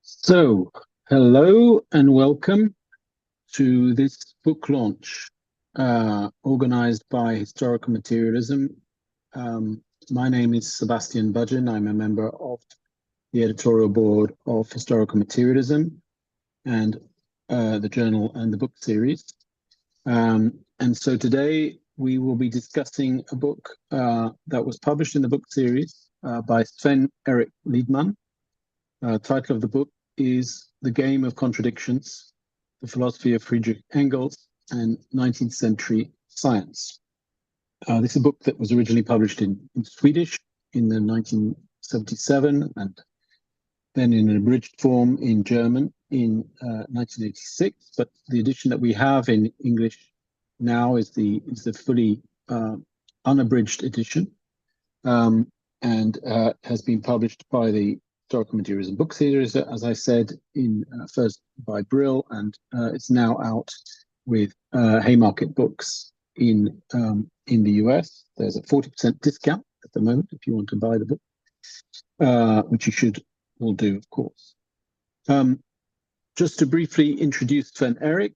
So, hello and welcome to this book launch organized by Historical Materialism. My name is Sebastian Budgen. I'm a member of the editorial board of Historical Materialism and the journal and the book series. And so today we will be discussing a book that was published in the book series by Sven-Eric Liedman. Title of the book is The Game of Contradictions, the Philosophy of Friedrich Engels and 19th Century Science. This is a book that was originally published in Swedish in the 1977 and then in an abridged form in German in 1986. But the edition that we have in English now is the fully unabridged edition and has been published by the Historical Materialism book series, as I said, in first by Brill, and it's now out with Haymarket Books in the US. There's a 40% discount at the moment if you want to buy the book, which you should all do, of course. Just to briefly introduce Sven-Eric,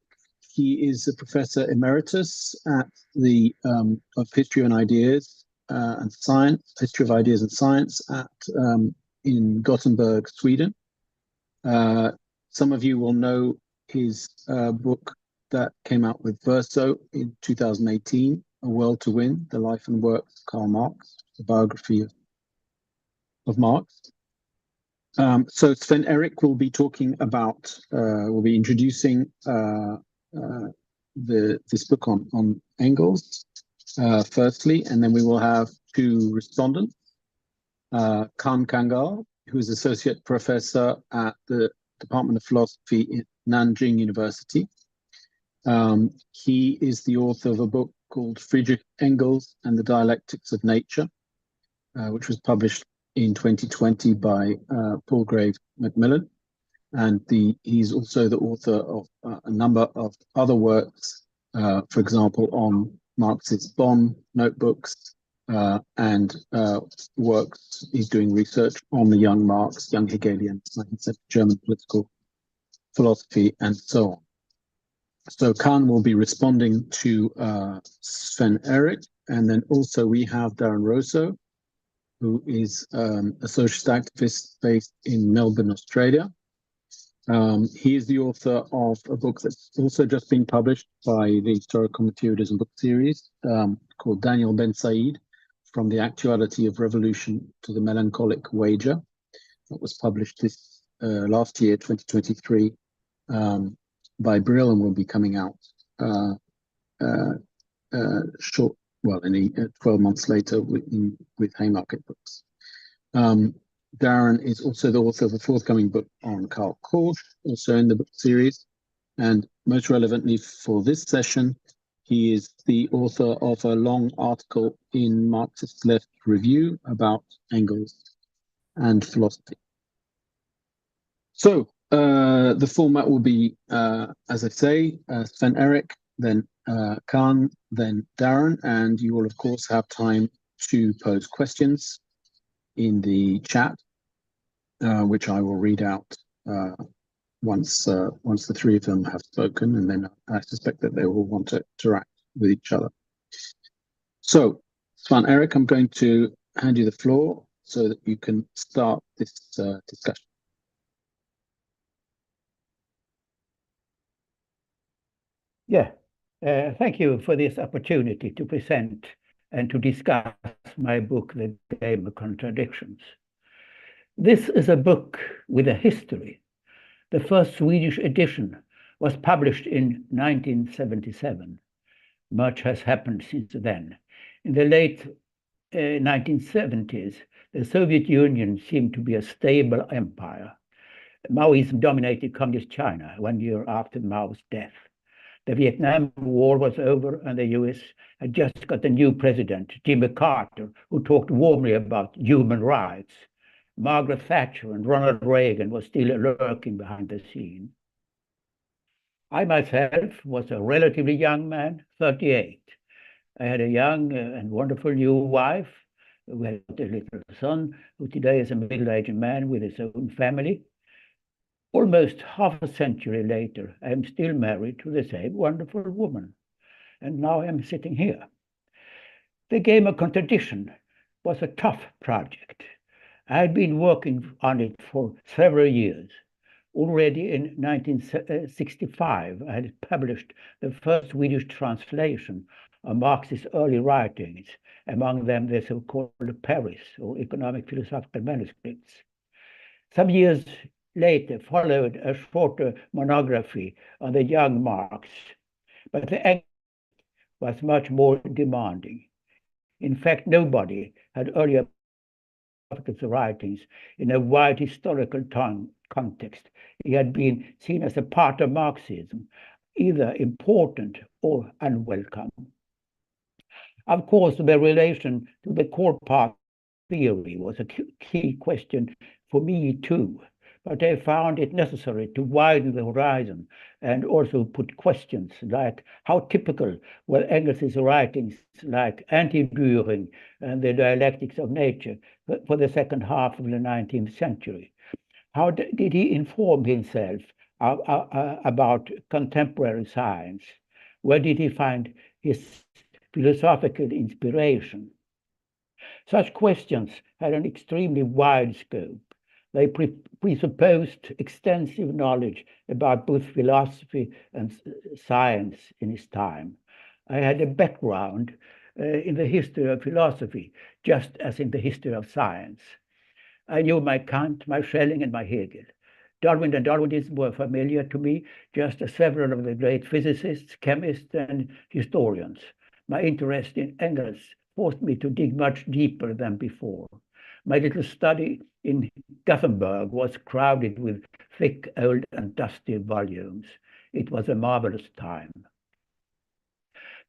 he is a professor emeritus at the of History and Ideas and Science, History of Ideas and Science at in Gothenburg, Sweden. Some of you will know his book that came out with Verso in 2018, A World to Win, The Life and Works of Karl Marx, the biography of Marx. So Sven-Eric will be talking about, will be introducing this book on Engels, firstly, and then we will have two respondents. Khan Kangal, who is associate professor at the Department of Philosophy in Nanjing University. He is the author of a book called Friedrich Engels and the Dialectics of Nature, which was published in 2020 by Palgrave Macmillan. And he's also the author of a number of other works, for example, on Marx's Bonn notebooks, and works. He's doing research on the young Marx, young Hegelian, 19th century German political philosophy, and so on. So Khan will be responding to Sven-Eric, and then also we have Darren Rosso, who is a socialist activist based in Melbourne, Australia. He is the author of a book that's also just been published by the Historical Materialism book series called Daniel Ben Said, From the Actuality of Revolution to the Melancholic Wager. That was published this last year, 2023, by Brill, and will be coming out short, well, 12 months later with Haymarket Books. Darren is also the author of a forthcoming book on Karl Korsch, also in the book series. And most relevantly for this session, he is the author of a long article in Marxist Left Review about Engels and philosophy. So the format will be, as I say, Sven-Eric, then Khan, then Darren, and you will of course have time to pose questions in the chat, which I will read out once the three of them have spoken, and then I suspect that they will want to interact with each other. So, Sven-Eric, I'm going to hand you the floor so that you can start this discussion. Yeah, thank you for this opportunity to present and to discuss my book, The Game of Contradictions. This is a book with a history. The first Swedish edition was published in 1977. Much has happened since then. In the late 1970s, the Soviet Union seemed to be a stable empire. Maoism dominated communist China 1 year after Mao's death. The Vietnam War was over, and the US had just got a new president, Jimmy Carter, who talked warmly about human rights. Margaret Thatcher and Ronald Reagan were still lurking behind the scene. I myself was a relatively young man, 38. I had a young and wonderful new wife. We had a little son who today is a middle-aged man with his own family. Almost half a century later, I am still married to the same wonderful woman, and now I am sitting here. The game of contradiction was a tough project. I had been working on it for several years. Already in 1965, I had published the first Swedish translation of Marx's early writings, among them the so-called Paris, or economic philosophical manuscripts. Some years later followed a shorter monography on the young Marx, but the end was much more demanding. In fact, nobody had earlier published his writings in a wide historical context. He had been seen as a part of Marxism, either important or unwelcome. Of course, the relation to the core part theory was a key question for me too, but I found it necessary to widen the horizon and also put questions like how typical were Engels' writings like Anti-Dühring and the Dialectics of Nature for the second half of the 19th century. How did he inform himself about contemporary science? Where did he find his philosophical inspiration? Such questions had an extremely wide scope. They presupposed extensive knowledge about both philosophy and science in his time. I had a background in the history of philosophy, just as in the history of science. I knew my Kant, my Schelling, and my Hegel. Darwin and Darwinism were familiar to me, just as several of the great physicists, chemists, and historians. My interest in Engels forced me to dig much deeper than before. My little study in Gothenburg was crowded with thick, old, and dusty volumes. It was a marvelous time.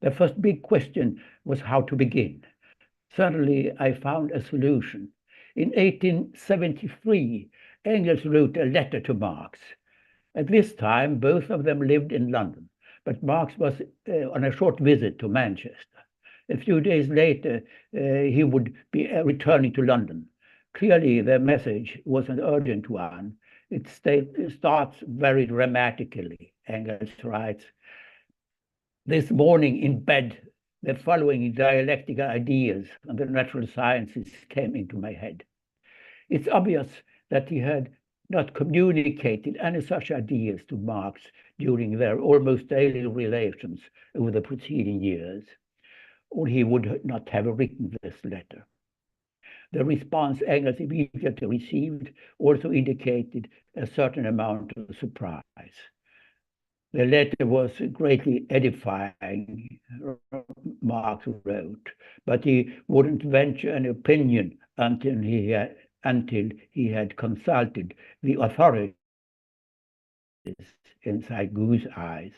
The first big question was how to begin. Suddenly, I found a solution. In 1873, Engels wrote a letter to Marx. At this time, both of them lived in London, but Marx was on a short visit to Manchester. A few days later, he would be returning to London. Clearly, the message was an urgent one. It starts very dramatically. Engels writes, "This morning in bed, the following dialectical ideas on the natural sciences came into my head." It's obvious that he had not communicated any such ideas to Marx during their almost daily relations over the preceding years, or he would not have written this letter. The response Engels immediately received also indicated a certain amount of surprise. The letter was greatly edifying, Marx wrote, but he wouldn't venture an opinion until he had consulted the authorities inside Goose Eyes.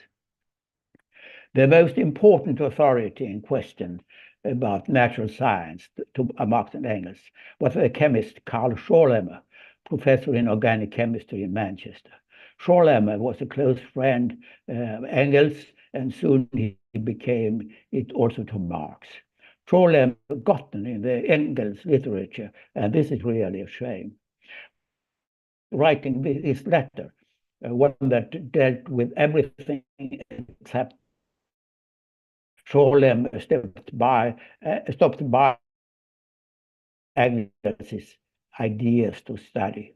The most important authority in question about natural science to Marx and Engels was the chemist Carl Schorlemmer, professor in organic chemistry in Manchester. Schorlemmer was a close friend of Engels, and soon he became it also to Marx. Schorlemmer was forgotten in the Engels literature, and this is really a shame. Writing this letter, one that dealt with everything except Schorlemmer stopped by Engels' ideas to study.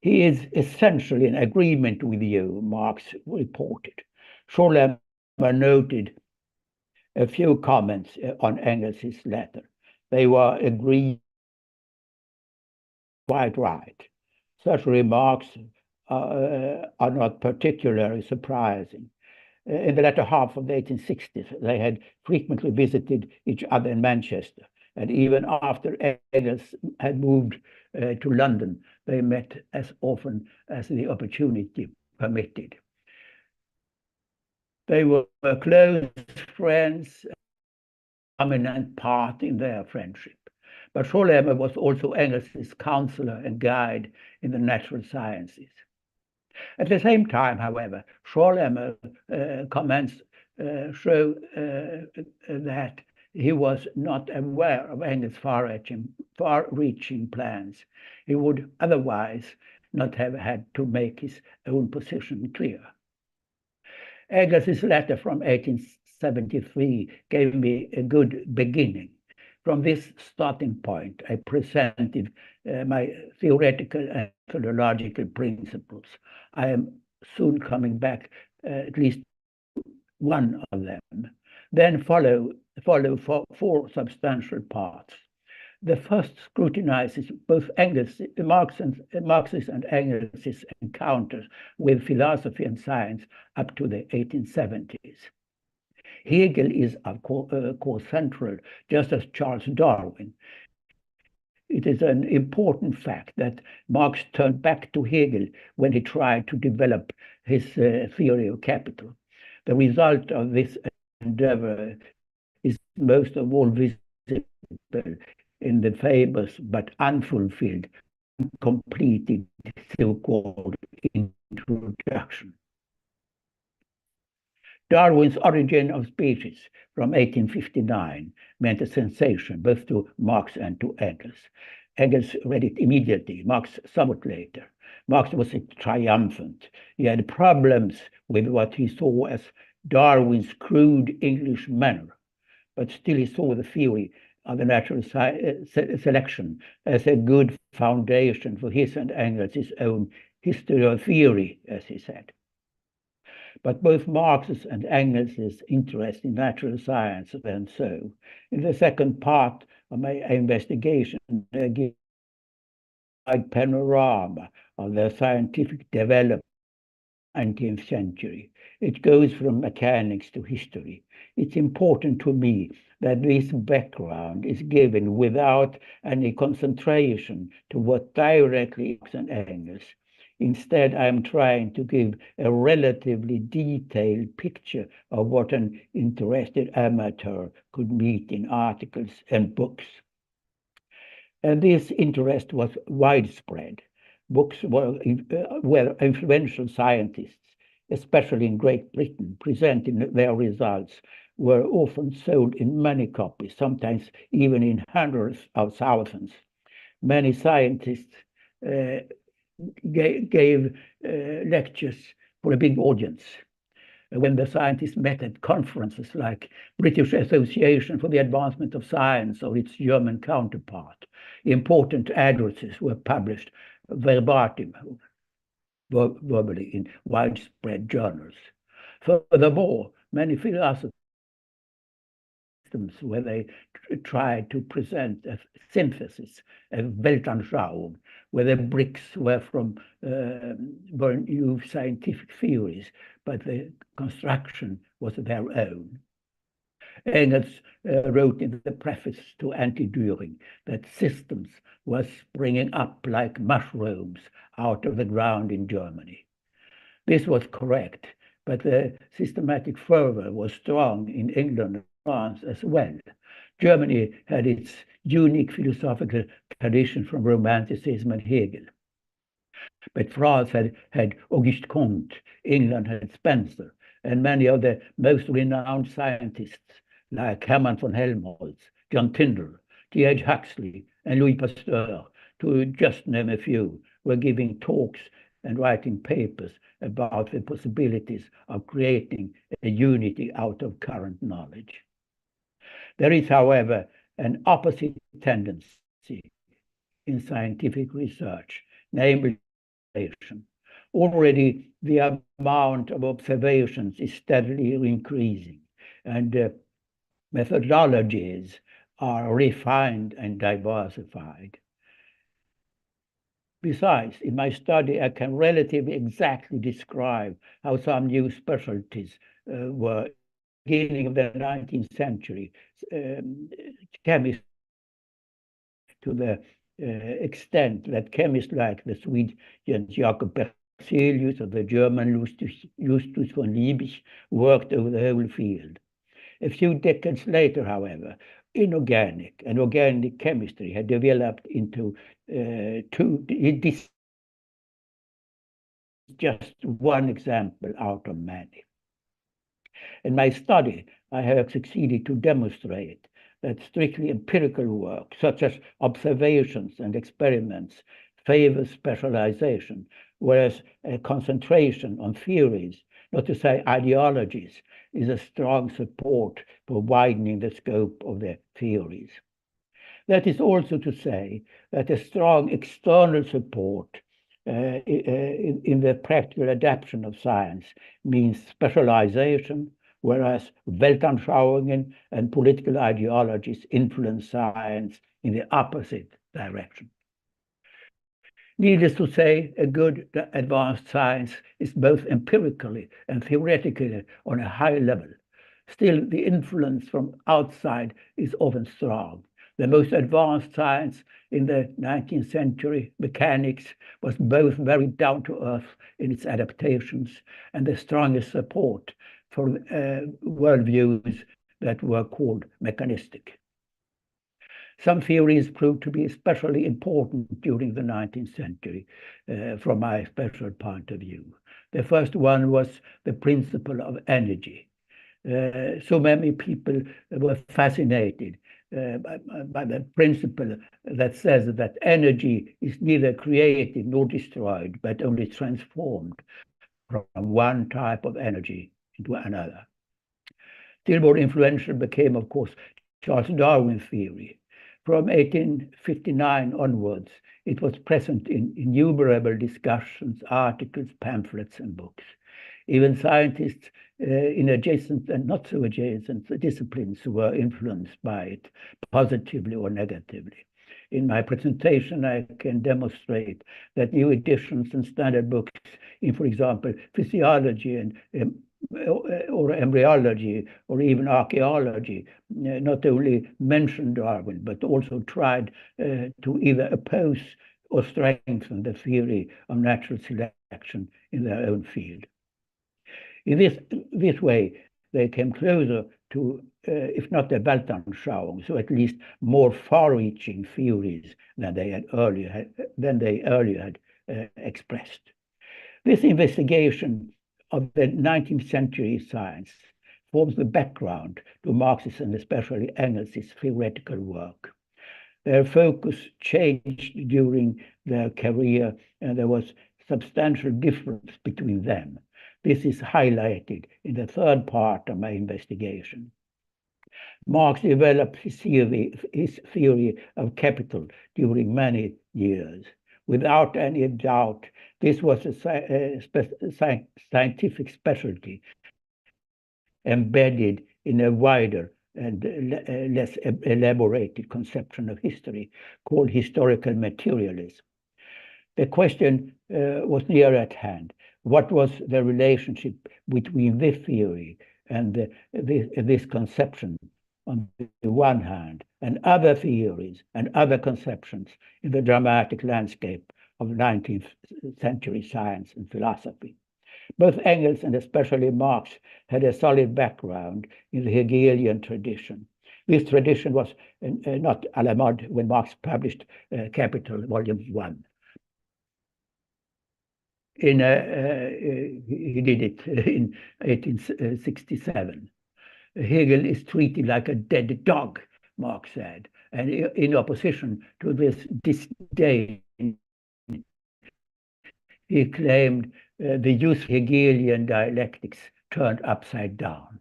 He is essentially in agreement with you, Marx reported. Schorlemmer noted a few comments on Engels' letter. They were agreed quite right. Such remarks are not particularly surprising. In the latter half of the 1860s, they had frequently visited each other in Manchester, and even after Engels had moved to London, they met as often as the opportunity permitted. They were close friends, a dominant part in their friendship. But Schorlemmer was also Engels' counselor and guide in the natural sciences. At the same time, however, Schorlemmer comments show that he was not aware of Engels' far-reaching plans. He would otherwise not have had to make his own position clear. Engels' letter from 1873 gave me a good beginning. From this starting point, I presented my theoretical and methodological principles. I am soon coming back at least one of them. Then follow four substantial parts. The first scrutinizes both Marx's and Engels' encounters with philosophy and science up to the 1870s. Hegel is, of course, central, just as Charles Darwin. It is an important fact that Marx turned back to Hegel when he tried to develop his theory of capital. The result of this endeavor is most of all visible in the famous but unfulfilled, completed so-called introduction. Darwin's Origin of Species from 1859 meant a sensation both to Marx and to Engels. Engels read it immediately, Marx somewhat later. Marx was triumphant. He had problems with what he saw as Darwin's crude English manner, but still he saw the theory of the natural selection as a good foundation for his and Engels' own history of theory, as he said. But both Marx's and Engels' interest in natural science went so. In the second part of my investigation, I give a wide panorama of the scientific development of the 19th century. It goes from mechanics to history. It's important to me that this background is given without any concentration to what directly Marx and Engels. Instead, I'm trying to give a relatively detailed picture of what an interested amateur could meet in articles and books. And this interest was widespread. Books were influential scientists, especially in Great Britain, presenting their results, were often sold in many copies, sometimes even in hundreds of thousands. Many scientists gave lectures for a big audience. When the scientists met at conferences like British Association for the Advancement of Science or its German counterpart, important addresses were published verbatim, verbally in widespread journals. Furthermore, many philosophers where they tried to present a synthesis, a Weltanschauung, where the bricks were new scientific theories, but the construction was their own. Engels wrote in the preface to Anti-Düring that systems were springing up like mushrooms out of the ground in Germany. This was correct, but the systematic fervor was strong in England and France as well. Germany had its unique philosophical tradition from Romanticism and Hegel. But France had Auguste Comte, England had Spencer, and many of the most renowned scientists like Hermann von Helmholtz, John Tyndall, T.H. Huxley, and Louis Pasteur, to just name a few, were giving talks and writing papers about the possibilities of creating a unity out of current knowledge. There is, however, an opposite tendency in scientific research, namely observation. Already the amount of observations is steadily increasing, and methodologies are refined and diversified. Besides, in my study, I can relatively exactly describe how some new specialties were beginning of the 19th century, chemists, to the extent that chemists like the Swede Jens Jakob Berzelius or the German Justus von Liebig worked over the whole field. A few decades later, however, inorganic and organic chemistry had developed into this just one example out of many. In my study, I have succeeded to demonstrate that strictly empirical work, such as observations and experiments, favors specialization, whereas a concentration on theories, not to say ideologies, is a strong support for widening the scope of their theories. That is also to say that a strong external support in the practical adaptation of science means specialization, whereas Weltanschauungen and political ideologies influence science in the opposite direction. Needless to say, a good advanced science is both empirically and theoretically on a high level. Still, the influence from outside is often strong. The most advanced science in the 19th century, mechanics, was both very down to earth in its adaptations and the strongest support for worldviews that were called mechanistic. Some theories proved to be especially important during the 19th century from my special point of view. The first one was the principle of energy. So many people were fascinated by the principle that says that energy is neither created nor destroyed, but only transformed from one type of energy into another. Still more influential became, of course, Charles Darwin's theory. From 1859 onwards, it was present in innumerable discussions, articles, pamphlets, and books. Even scientists in adjacent and not so adjacent disciplines were influenced by it, positively or negatively. In my presentation, I can demonstrate that new editions and standard books in, for example, physiology and or embryology or even archaeology not only mentioned Darwin, but also tried to either oppose or strengthen the theory of natural selection in their own field. In this way, they came closer to, if not the Weltanschauung, so at least more far-reaching theories than they earlier had expressed. This investigation of the 19th century science forms the background to Marx's and especially Engels' theoretical work. Their focus changed during their career, and there was substantial difference between them. This is highlighted in the third part of my investigation. Marx developed his theory of capital during many years. Without any doubt, this was a scientific specialty embedded in a wider and less elaborated conception of history called historical materialism. The question was near at hand. What was the relationship between this theory and this conception on the one hand, and other theories and other conceptions in the dramatic landscape of 19th century science and philosophy? Both Engels and especially Marx had a solid background in the Hegelian tradition. This tradition was not à la mode when Marx published Capital, Volume 1. He did it in 1867. Hegel is treated like a dead dog, Marx said, and in opposition to this disdain, he claimed the use of Hegelian dialectics turned upside down.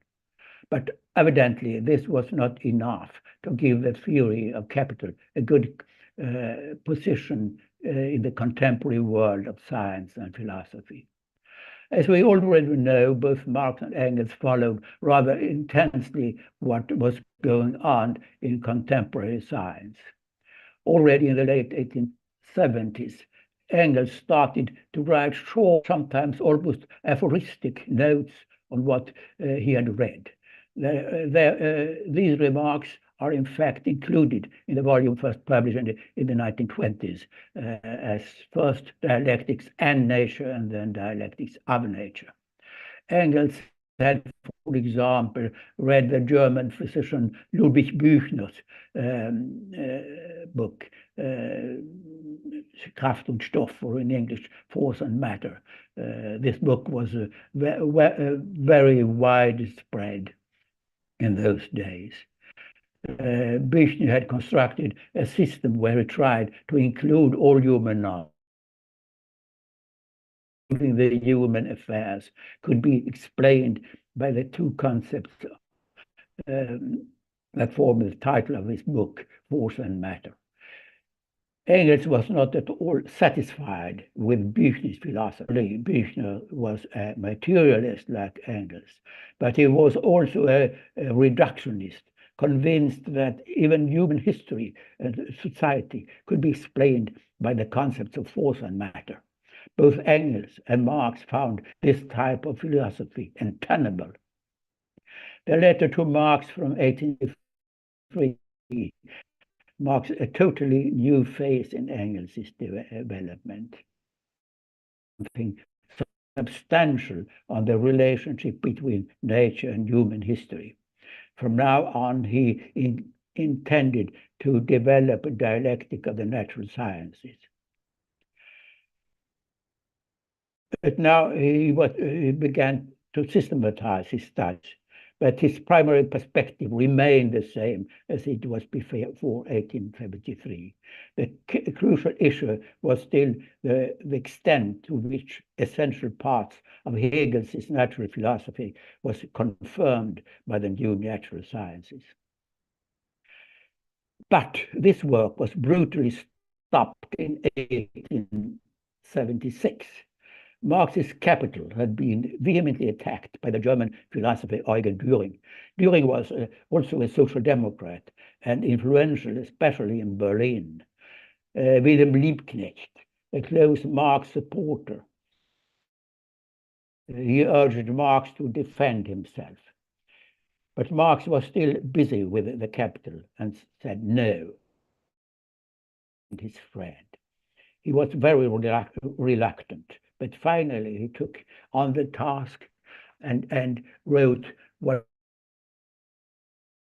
But evidently, this was not enough to give the theory of capital a good position in the contemporary world of science and philosophy. As we already know, both Marx and Engels followed rather intensely what was going on in contemporary science. Already in the late 1870s, Engels started to write short, sometimes almost aphoristic notes on what he had read. These remarks are in fact included in the volume first published in the 1920s as first Dialectics and Nature and then Dialectics of Nature. Engels had, for example, read the German physician Ludwig Büchner's book, Kraft und Stoff, or in English, Force and Matter. This book was very widespread in those days. Büchner had constructed a system where he tried to include all human knowledge, the human affairs could be explained by the two concepts that form the title of his book, Force and Matter. Engels was not at all satisfied with Büchner's philosophy. Büchner was a materialist like Engels, but he was also a reductionist, convinced that even human history and society could be explained by the concepts of force and matter. Both Engels and Marx found this type of philosophy untenable. The letter to Marx from 1853 marks a totally new phase in Engels' development. Something substantial on the relationship between nature and human history. From now on, he intended to develop a dialectic of the natural sciences. But now he began to systematize his studies, but his primary perspective remained the same as it was before 1873. The crucial issue was still the extent to which essential parts of Hegel's natural philosophy was confirmed by the new natural sciences. But this work was brutally stopped in 1876. Marx's Capital had been vehemently attacked by the German philosopher Eugen Dühring. Dühring was also a social democrat and influential, especially in Berlin. Wilhelm Liebknecht, a close Marx supporter, he urged Marx to defend himself. But Marx was still busy with the Capital and said no. And his friend. He was very reluctant. But finally, he took on the task and wrote what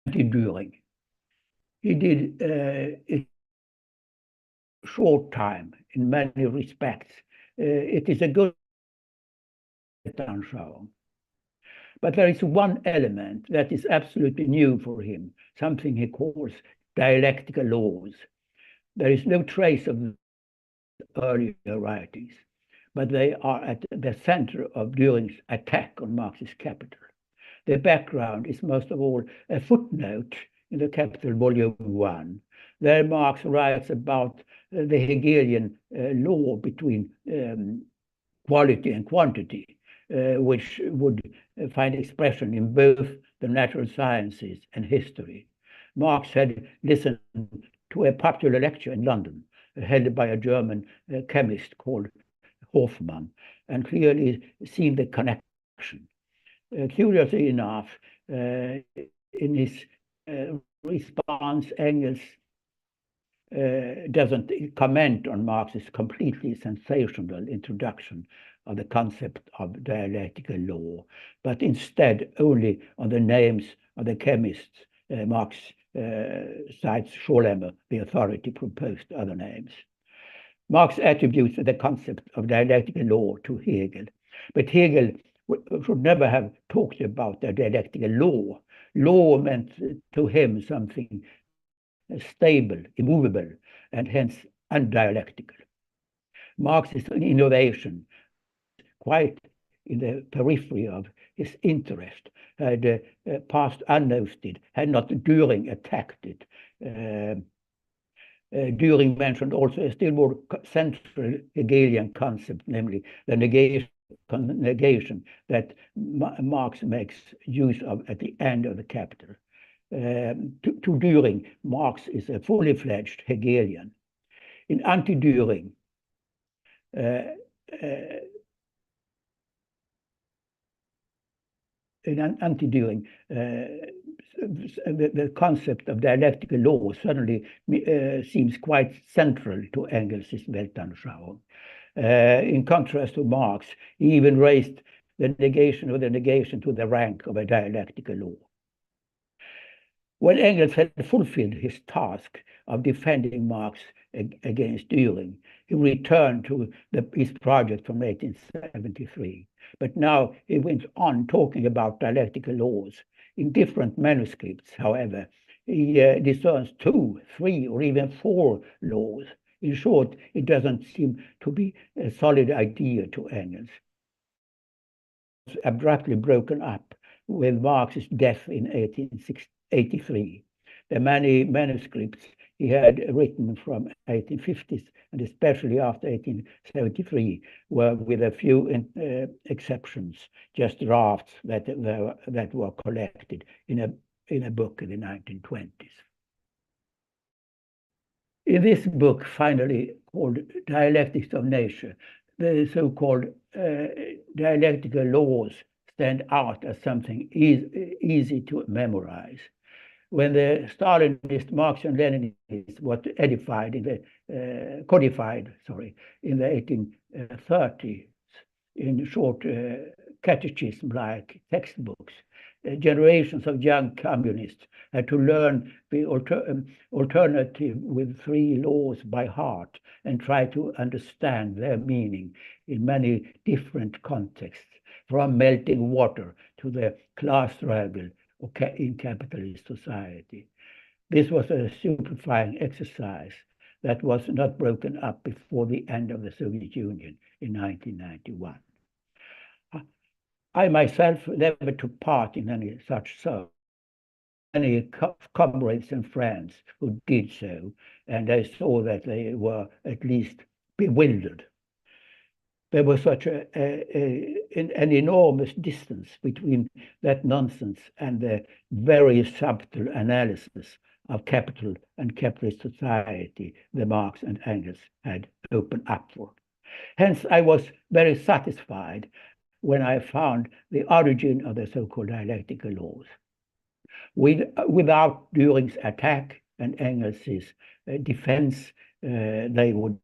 Dühring. He did a short time in many respects. It is a good Weltanschauung. But there is one element that is absolutely new for him, something he calls dialectical laws. There is no trace of earlier writings, but they are at the center of Dühring's attack on Marx's Capital. The background is most of all a footnote in the Capital Volume 1. There Marx writes about the Hegelian law between quality and quantity, which would find expression in both the natural sciences and history. Marx had listened to a popular lecture in London held by a German chemist called Hofmann, and clearly seen the connection. Curiously enough, in his response, Engels doesn't comment on Marx's completely sensational introduction of the concept of dialectical law, but instead only on the names of the chemists. Marx cites Scholem, the authority proposed other names. Marx attributes the concept of dialectical law to Hegel, but Hegel should never have talked about the dialectical law. Law meant to him something stable, immovable, and hence undialectical. Marx's innovation, quite in the periphery of his interest, had passed unnoticed had not Dühring attacked it. Dühring mentioned also a still more central Hegelian concept, namely the negation that Marx makes use of at the end of the Capital. To Dühring, Marx is a fully fledged Hegelian. In anti-Dühring, the concept of dialectical law suddenly seems quite central to Engels' Weltanschauung. In contrast to Marx, he even raised the negation of the negation to the rank of a dialectical law. When Engels had fulfilled his task of defending Marx against Dühring, he returned to his project from 1873. But now he went on talking about dialectical laws. In different manuscripts, however, he discerns 2, 3, or even 4 laws. In short, it doesn't seem to be a solid idea to Engels. It was abruptly broken up with Marx's death in 1883. The many manuscripts he had written from 1850s and especially after 1873 were, with a few exceptions, just drafts that were collected in a book in the 1920s. In this book, finally called Dialectics of Nature, the so-called dialectical laws stand out as something easy to memorize. When the Stalinist Marx and Leninists was codified in the 1830s in short catechism-like textbooks, generations of young communists had to learn the alternative with three laws by heart and try to understand their meaning in many different contexts, from melting water to the class struggle in capitalist society. This was a stupefying exercise that was not broken up before the end of the Soviet Union in 1991. I myself never took part in any such service. Many comrades and friends who did so, and I saw that they were at least bewildered. There was such an enormous distance between that nonsense and the very subtle analysis of capital and capitalist society the Marx and Engels had opened up for. Hence, I was very satisfied when I found the origin of the so-called dialectical laws. Without Dühring's attack and Engels' defense, they would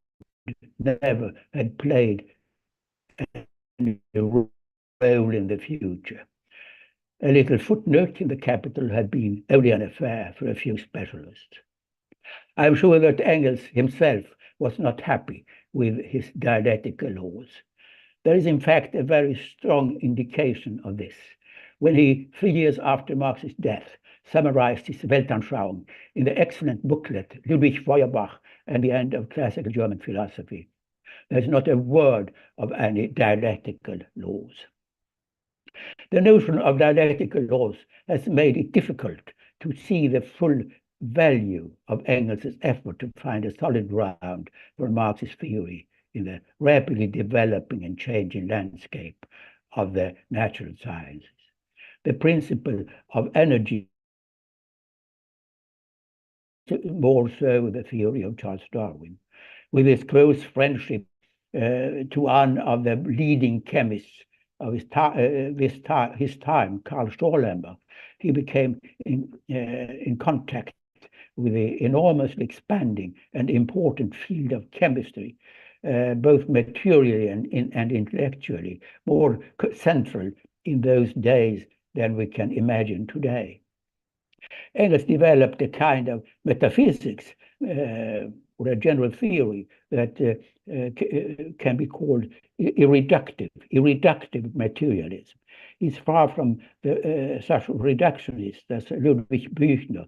never have played a role in the future. A little footnote in the Capital had been only an affair for a few specialists. I'm sure that Engels himself was not happy with his dialectical laws. There is, in fact, a very strong indication of this when he, 3 years after Marx's death, summarized his Weltanschauung in the excellent booklet Ludwig Feuerbach and the End of Classical German Philosophy. There's not a word of any dialectical laws. The notion of dialectical laws has made it difficult to see the full value of Engels' effort to find a solid ground for Marxist theory in the rapidly developing and changing landscape of the natural sciences. The principle of energy, more so the theory of Charles Darwin, with his close friendship to one of the leading chemists of his time, Karl Storlember, he became in contact with the enormously expanding and important field of chemistry, both materially and intellectually, more central in those days than we can imagine today. Engels developed a kind of metaphysics or a general theory that can be called irreductive materialism. He's far from such reductionists as Ludwig Büchner,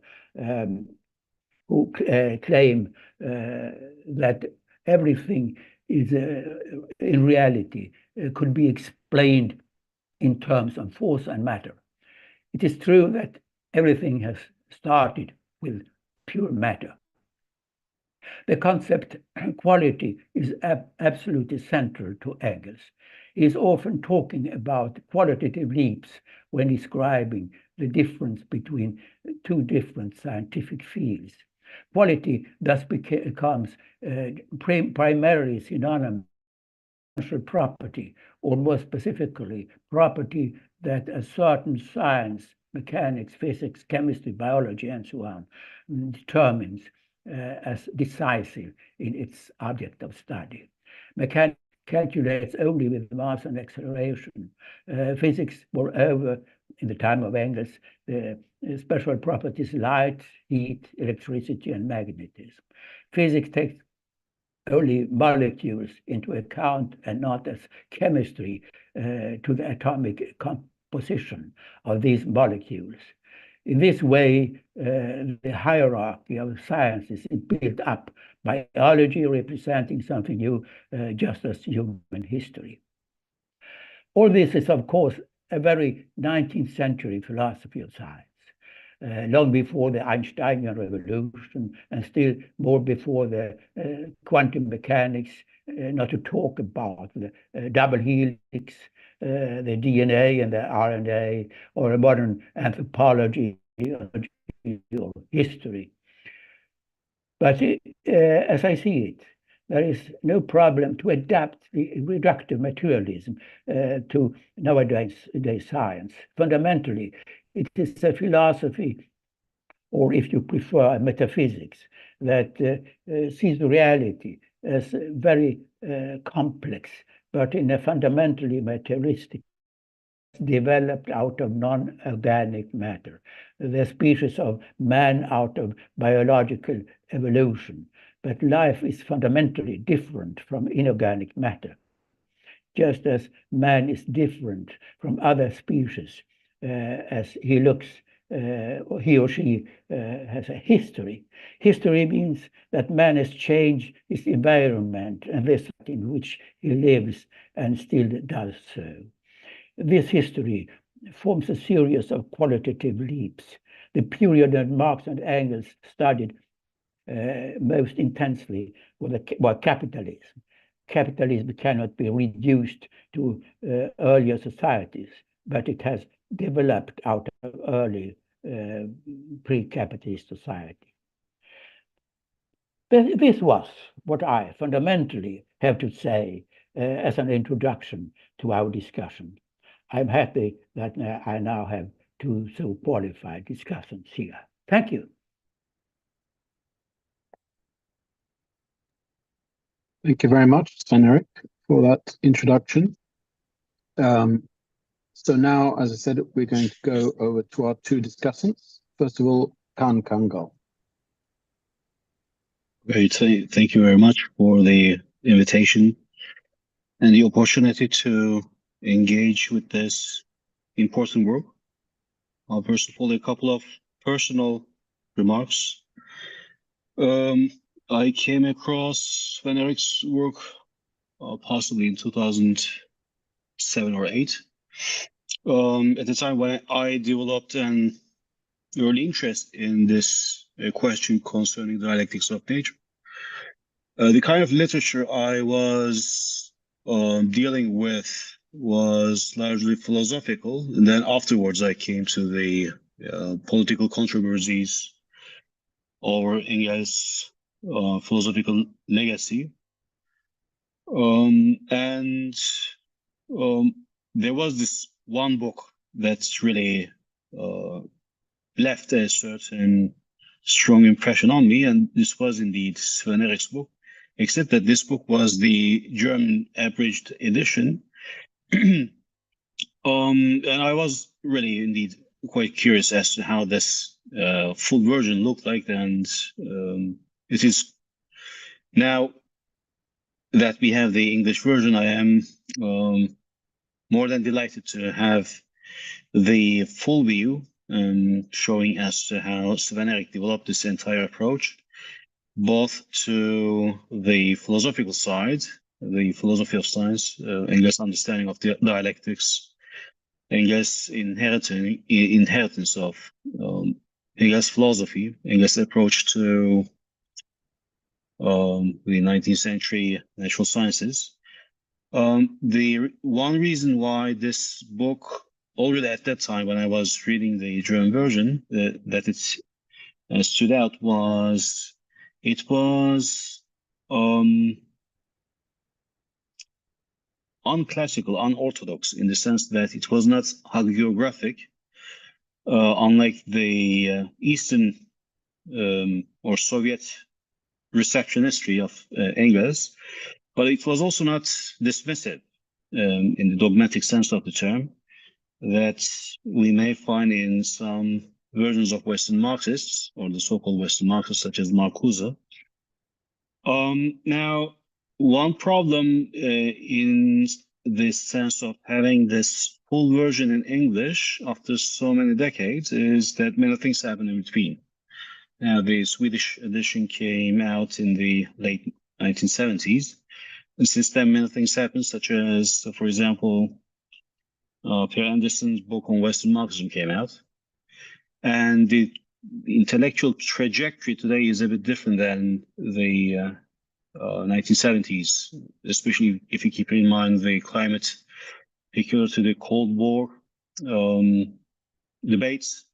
who claim that everything is, in reality, could be explained in terms of force and matter. It is true that everything has started with pure matter. The concept quality is absolutely central to Engels. He is often talking about qualitative leaps when describing the difference between two different scientific fields. Quality thus becomes primarily synonymous with property, or more specifically, property that a certain science, mechanics, physics, chemistry, biology, and so on, determines as decisive in its object of study. Mechanics calculates only with mass and acceleration. Physics, moreover, in the time of Engels, the special properties light, heat, electricity, and magnetism. Physics takes only molecules into account and not as chemistry to the atomic composition of these molecules. In this way, the hierarchy of sciences is built up, biology representing something new, just as human history. All this is, of course, a very 19th century philosophy of science, long before the Einsteinian revolution and still more before the quantum mechanics, not to talk about the double helix, the DNA and the RNA, or a modern anthropology or history. But as I see it, there is no problem to adapt the reductive materialism to nowadays science. Fundamentally, it is a philosophy, or if you prefer, metaphysics, that sees reality as very complex, but in a fundamentally materialistic, developed out of non-organic matter, the species of man out of biological evolution. But life is fundamentally different from inorganic matter, just as man is different from other species, as he looks, he or she has a history. History means that man has changed his environment and this in which he lives and still does so. This history forms a series of qualitative leaps. The period that Marx and Engels studied most intensely was capitalism. Capitalism cannot be reduced to earlier societies, but it has developed out of early pre-capitalist society. This was what I fundamentally have to say as an introduction to our discussion. I'm happy that I now have two so qualified discussants here. Thank you. Thank you very much, Sven-Eric, for that introduction. So now, as I said, we're going to go over to our two discussants. First of all, Kan Kangal. Great. Thank you very much for the invitation and the opportunity to engage with this important work. First of all, a couple of personal remarks. I came across Sven-Eric's work possibly in 2007 or 8. At the time when I developed an early interest in this question concerning dialectics of nature. The kind of literature I was dealing with was largely philosophical, and then afterwards I came to the political controversies over Engels' philosophical legacy. And there was this one book that's really left a certain strong impression on me, and this was indeed Sven-Eric's book, except that this book was the German abridged edition. And I was really indeed quite curious as to how this full version looked like, and it is now that we have the English version, I am more than delighted to have the full view showing as to how Sven-Eric developed this entire approach, both to the philosophical side, the philosophy of science, Engels' understanding of the dialectics, Engels' inheritance of Engels' philosophy, Engels' approach to the 19th century natural sciences. The one reason why this book, already at that time when I was reading the German version, that it stood out was it was unclassical, unorthodox, in the sense that it was not hagiographic, unlike the Eastern or Soviet receptionistry of Engels, but it was also not dismissive in the dogmatic sense of the term that we may find in some versions of Western Marxists, or the so-called Western Marxists, such as Marcuse. Now, one problem in this sense of having this full version in English after so many decades is that many things happen in between. Now, the Swedish edition came out in the late 1970s. And since then, many things happened, such as, for example, Per Anderson's book on Western Marxism came out. And the intellectual trajectory today is a bit different than the 1970s, especially if you keep in mind the climate peculiar to the Cold War debates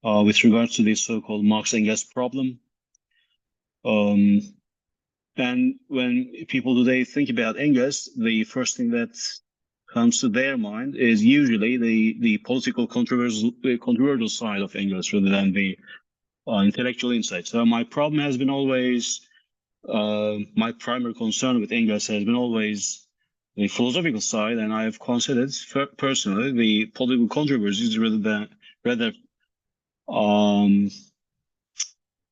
with regards to the so-called Marx and Engels problem. And when people today think about Engels, the first thing that comes to their mind is usually the political controversial side of Engels rather than the intellectual insight. So my problem has been always, my primary concern with Engels has been always the philosophical side, and I have considered personally the political controversies rather,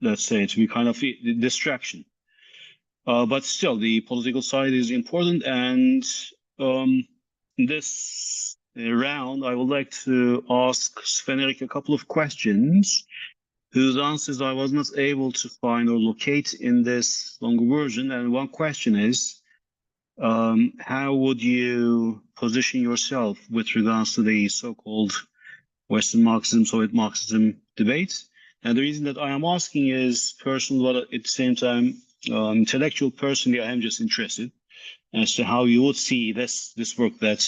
let's say, to be kind of a distraction. But still, the political side is important, and this round, I would like to ask Sven-Eric a couple of questions whose answers I was not able to find or locate in this longer version. And one question is, how would you position yourself with regards to the so-called Western Marxism, Soviet Marxism debate? And the reason that I am asking is personal, but at the same time, intellectual. Personally, I am just interested as to how you would see this work that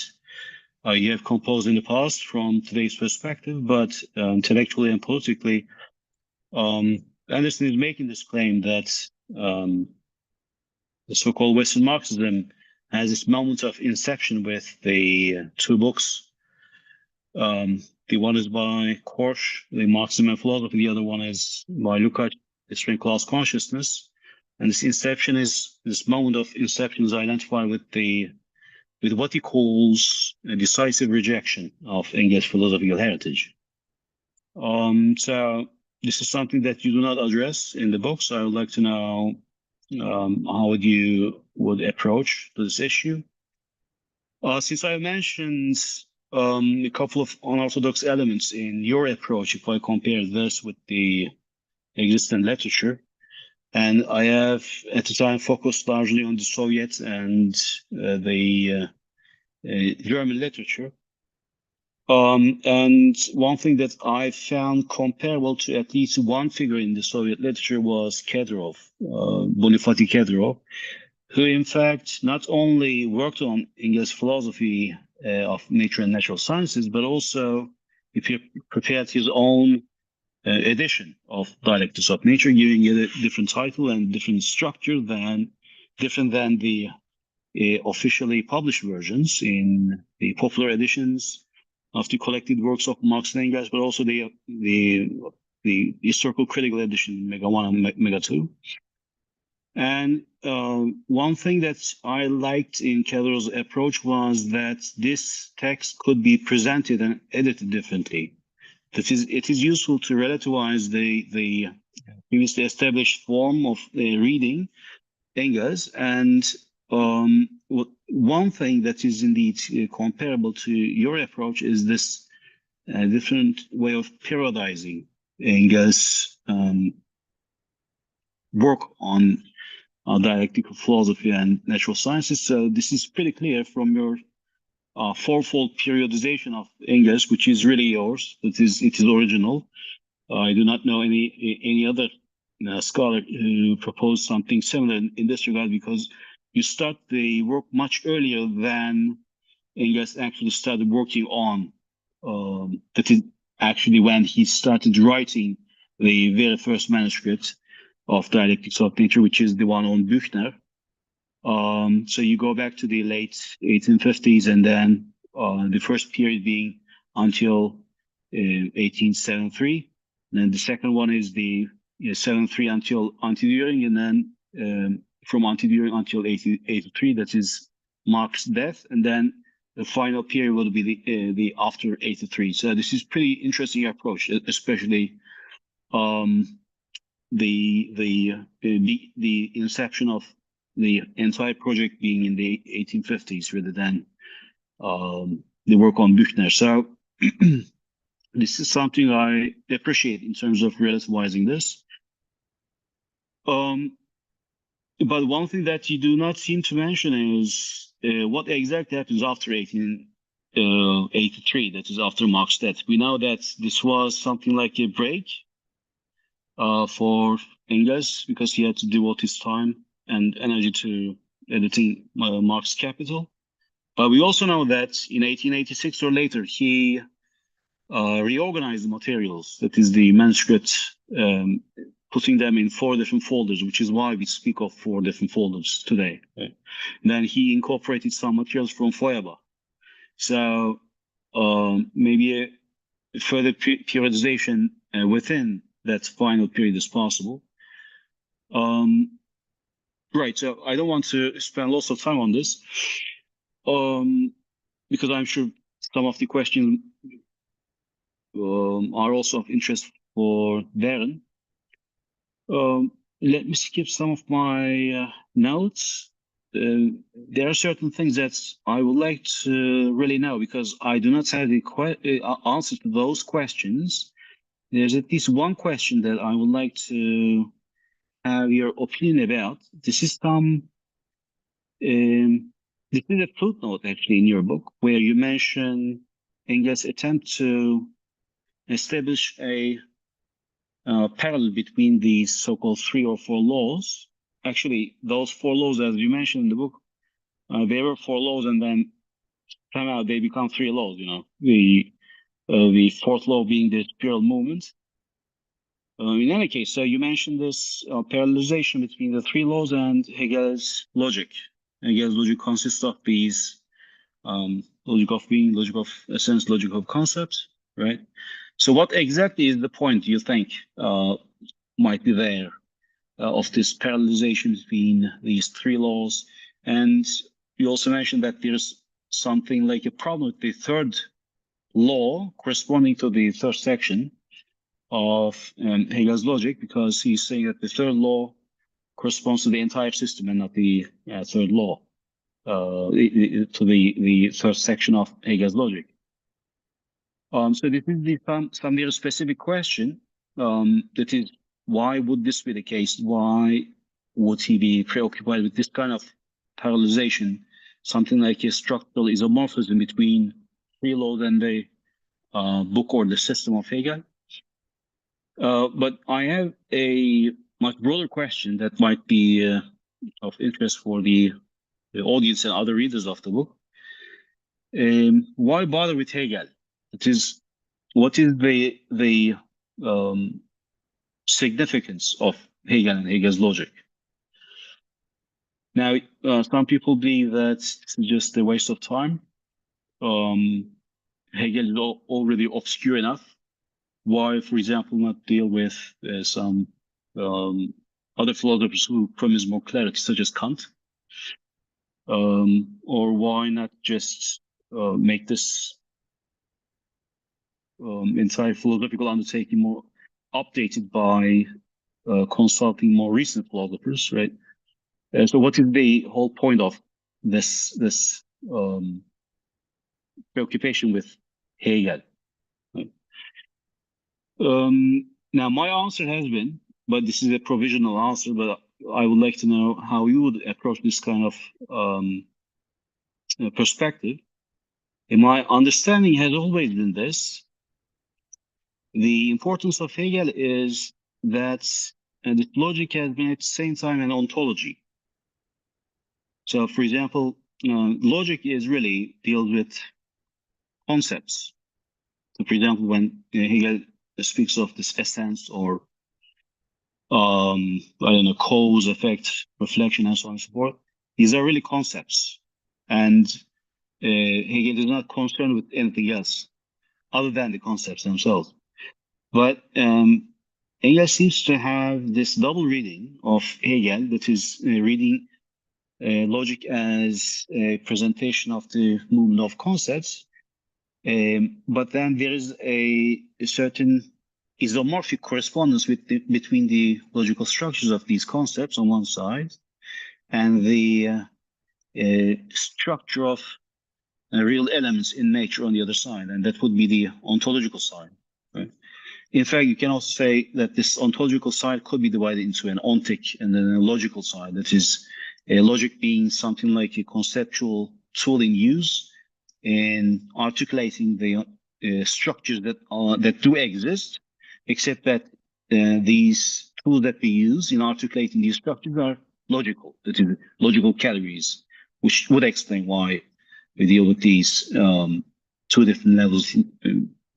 you have composed in the past from today's perspective, but intellectually and politically, Anderson is making this claim that the so-called Western Marxism has this moment of inception with the two books. The one is by Korsch, the Marxism and Philosophy. The other one is by Lukács, History and Class Consciousness. And this moment of inception is identified with what he calls a decisive rejection of Engels' philosophical heritage. So this is something that you do not address in the book. So I would like to know how you would approach this issue. Since I mentioned a couple of unorthodox elements in your approach, if I compare this with the existing literature, and I have at the time focused largely on the Soviet and the German literature. And one thing that I found comparable to at least one figure in the Soviet literature was Kedrov, Bonifati Kedrov, who in fact not only worked on Engels' philosophy of nature and natural sciences, but also he prepared his own edition of Dialectics of Nature, giving it a different title and different structure different than the officially published versions in the popular editions of the collected works of Marx and Engels, but also the historical critical edition, Mega 1 and Mega 2. And one thing that I liked in Kedrov's approach was that this text could be presented and edited differently. That is, it is useful to relativize the previously established form of reading Engels. And one thing that is indeed comparable to your approach is this different way of periodizing Engels' work on dialectical philosophy and natural sciences. So this is pretty clear from your fourfold periodization of Engels, which is really yours. It is original. I do not know any other scholar who proposed something similar in this regard, because you start the work much earlier than Engels actually started working on. That is actually when he started writing the very first manuscript of Dialectics of Nature, which is the one on Büchner. So you go back to the late 1850s, and then the first period being until 1873. And then the second one is the 73 until Anti-Düring, and then from Anti-Düring until 1883, that is Marx's death. And then the final period will be the after 83. So this is pretty interesting approach, especially the inception of the entire project being in the 1850s rather than the work on Büchner. So this is something I appreciate in terms of relativizing this. But one thing that you do not seem to mention is what exactly happens after 1883, that is after Marx's death. We know that this was something like a break for Engels, because he had to devote his time and energy to editing Marx's Capital. But we also know that in 1886 or later, he reorganized the materials, that is the manuscript, putting them in 4 different folders, which is why we speak of 4 different folders today. Right? Then he incorporated some materials from Feuerbach. So maybe a further periodization within that final period is possible. Right, so I don't want to spend lots of time on this, because I'm sure some of the questions are also of interest for Darren. Let me skip some of my notes. There are certain things that I would like to really know, because I do not have the answer to those questions. There's at least one question that I would like to have your opinion about. This is this is a footnote actually in your book, where you mention Engels' attempt to establish a parallel between these so-called 3 or 4 laws. Actually, those 4 laws, as you mentioned in the book, they were 4 laws, and then somehow they become 3 laws. You know, the 4th law being the spiral movement. In any case, so you mentioned this parallelization between the 3 laws and Hegel's logic. Hegel's logic consists of these logic of being, logic of essence, logic of concepts, right? So what exactly is the point you think might be there of this parallelization between these 3 laws? And you also mentioned that there's something like a problem with the 3rd law corresponding to the 3rd section of Hegel's logic, because he's saying that the 3rd law corresponds to the entire system and not the 3rd law, to the 3rd section of Hegel's logic. So this is some very specific question. That is, why would this be the case? Why would he be preoccupied with this kind of parallelization, something like a structural isomorphism between 3 laws and the book or the system of Hegel? But I have a much broader question that might be of interest for the audience and other readers of the book. Why bother with Hegel? It is, what is the significance of Hegel and Hegel's logic? Now, some people believe that it's just a waste of time. Hegel is already obscure enough. Why, for example, not deal with some other philosophers who promise more clarity, such as Kant? Or why not just make this entire philosophical undertaking more updated by consulting more recent philosophers, right? So what is the whole point of this preoccupation with Hegel? Right? Now, my answer has been, but this is a provisional answer, but I would like to know how you would approach this kind of perspective. And my understanding has always been this. The importance of Hegel is that this logic has been at the same time an ontology. So, for example, logic is really deals with concepts. So, for example, when Hegel speaks of this essence or I don't know, cause, effect, reflection, and so on and so forth, these are really concepts. And Hegel is not concerned with anything else other than the concepts themselves. But Hegel seems to have this double reading of Hegel, that is reading logic as a presentation of the movement of concepts. But then there is a certain isomorphic correspondence between the logical structures of these concepts on one side and the structure of real elements in nature on the other side, and that would be the ontological side. Right? In fact, you can also say that this ontological side could be divided into an ontic and then a logical side. That is, a logic being something like a conceptual tool in use in articulating the structures that do exist, except that these tools that we use in articulating these structures are logical. That is, logical categories, which would explain why we deal with these two different levels,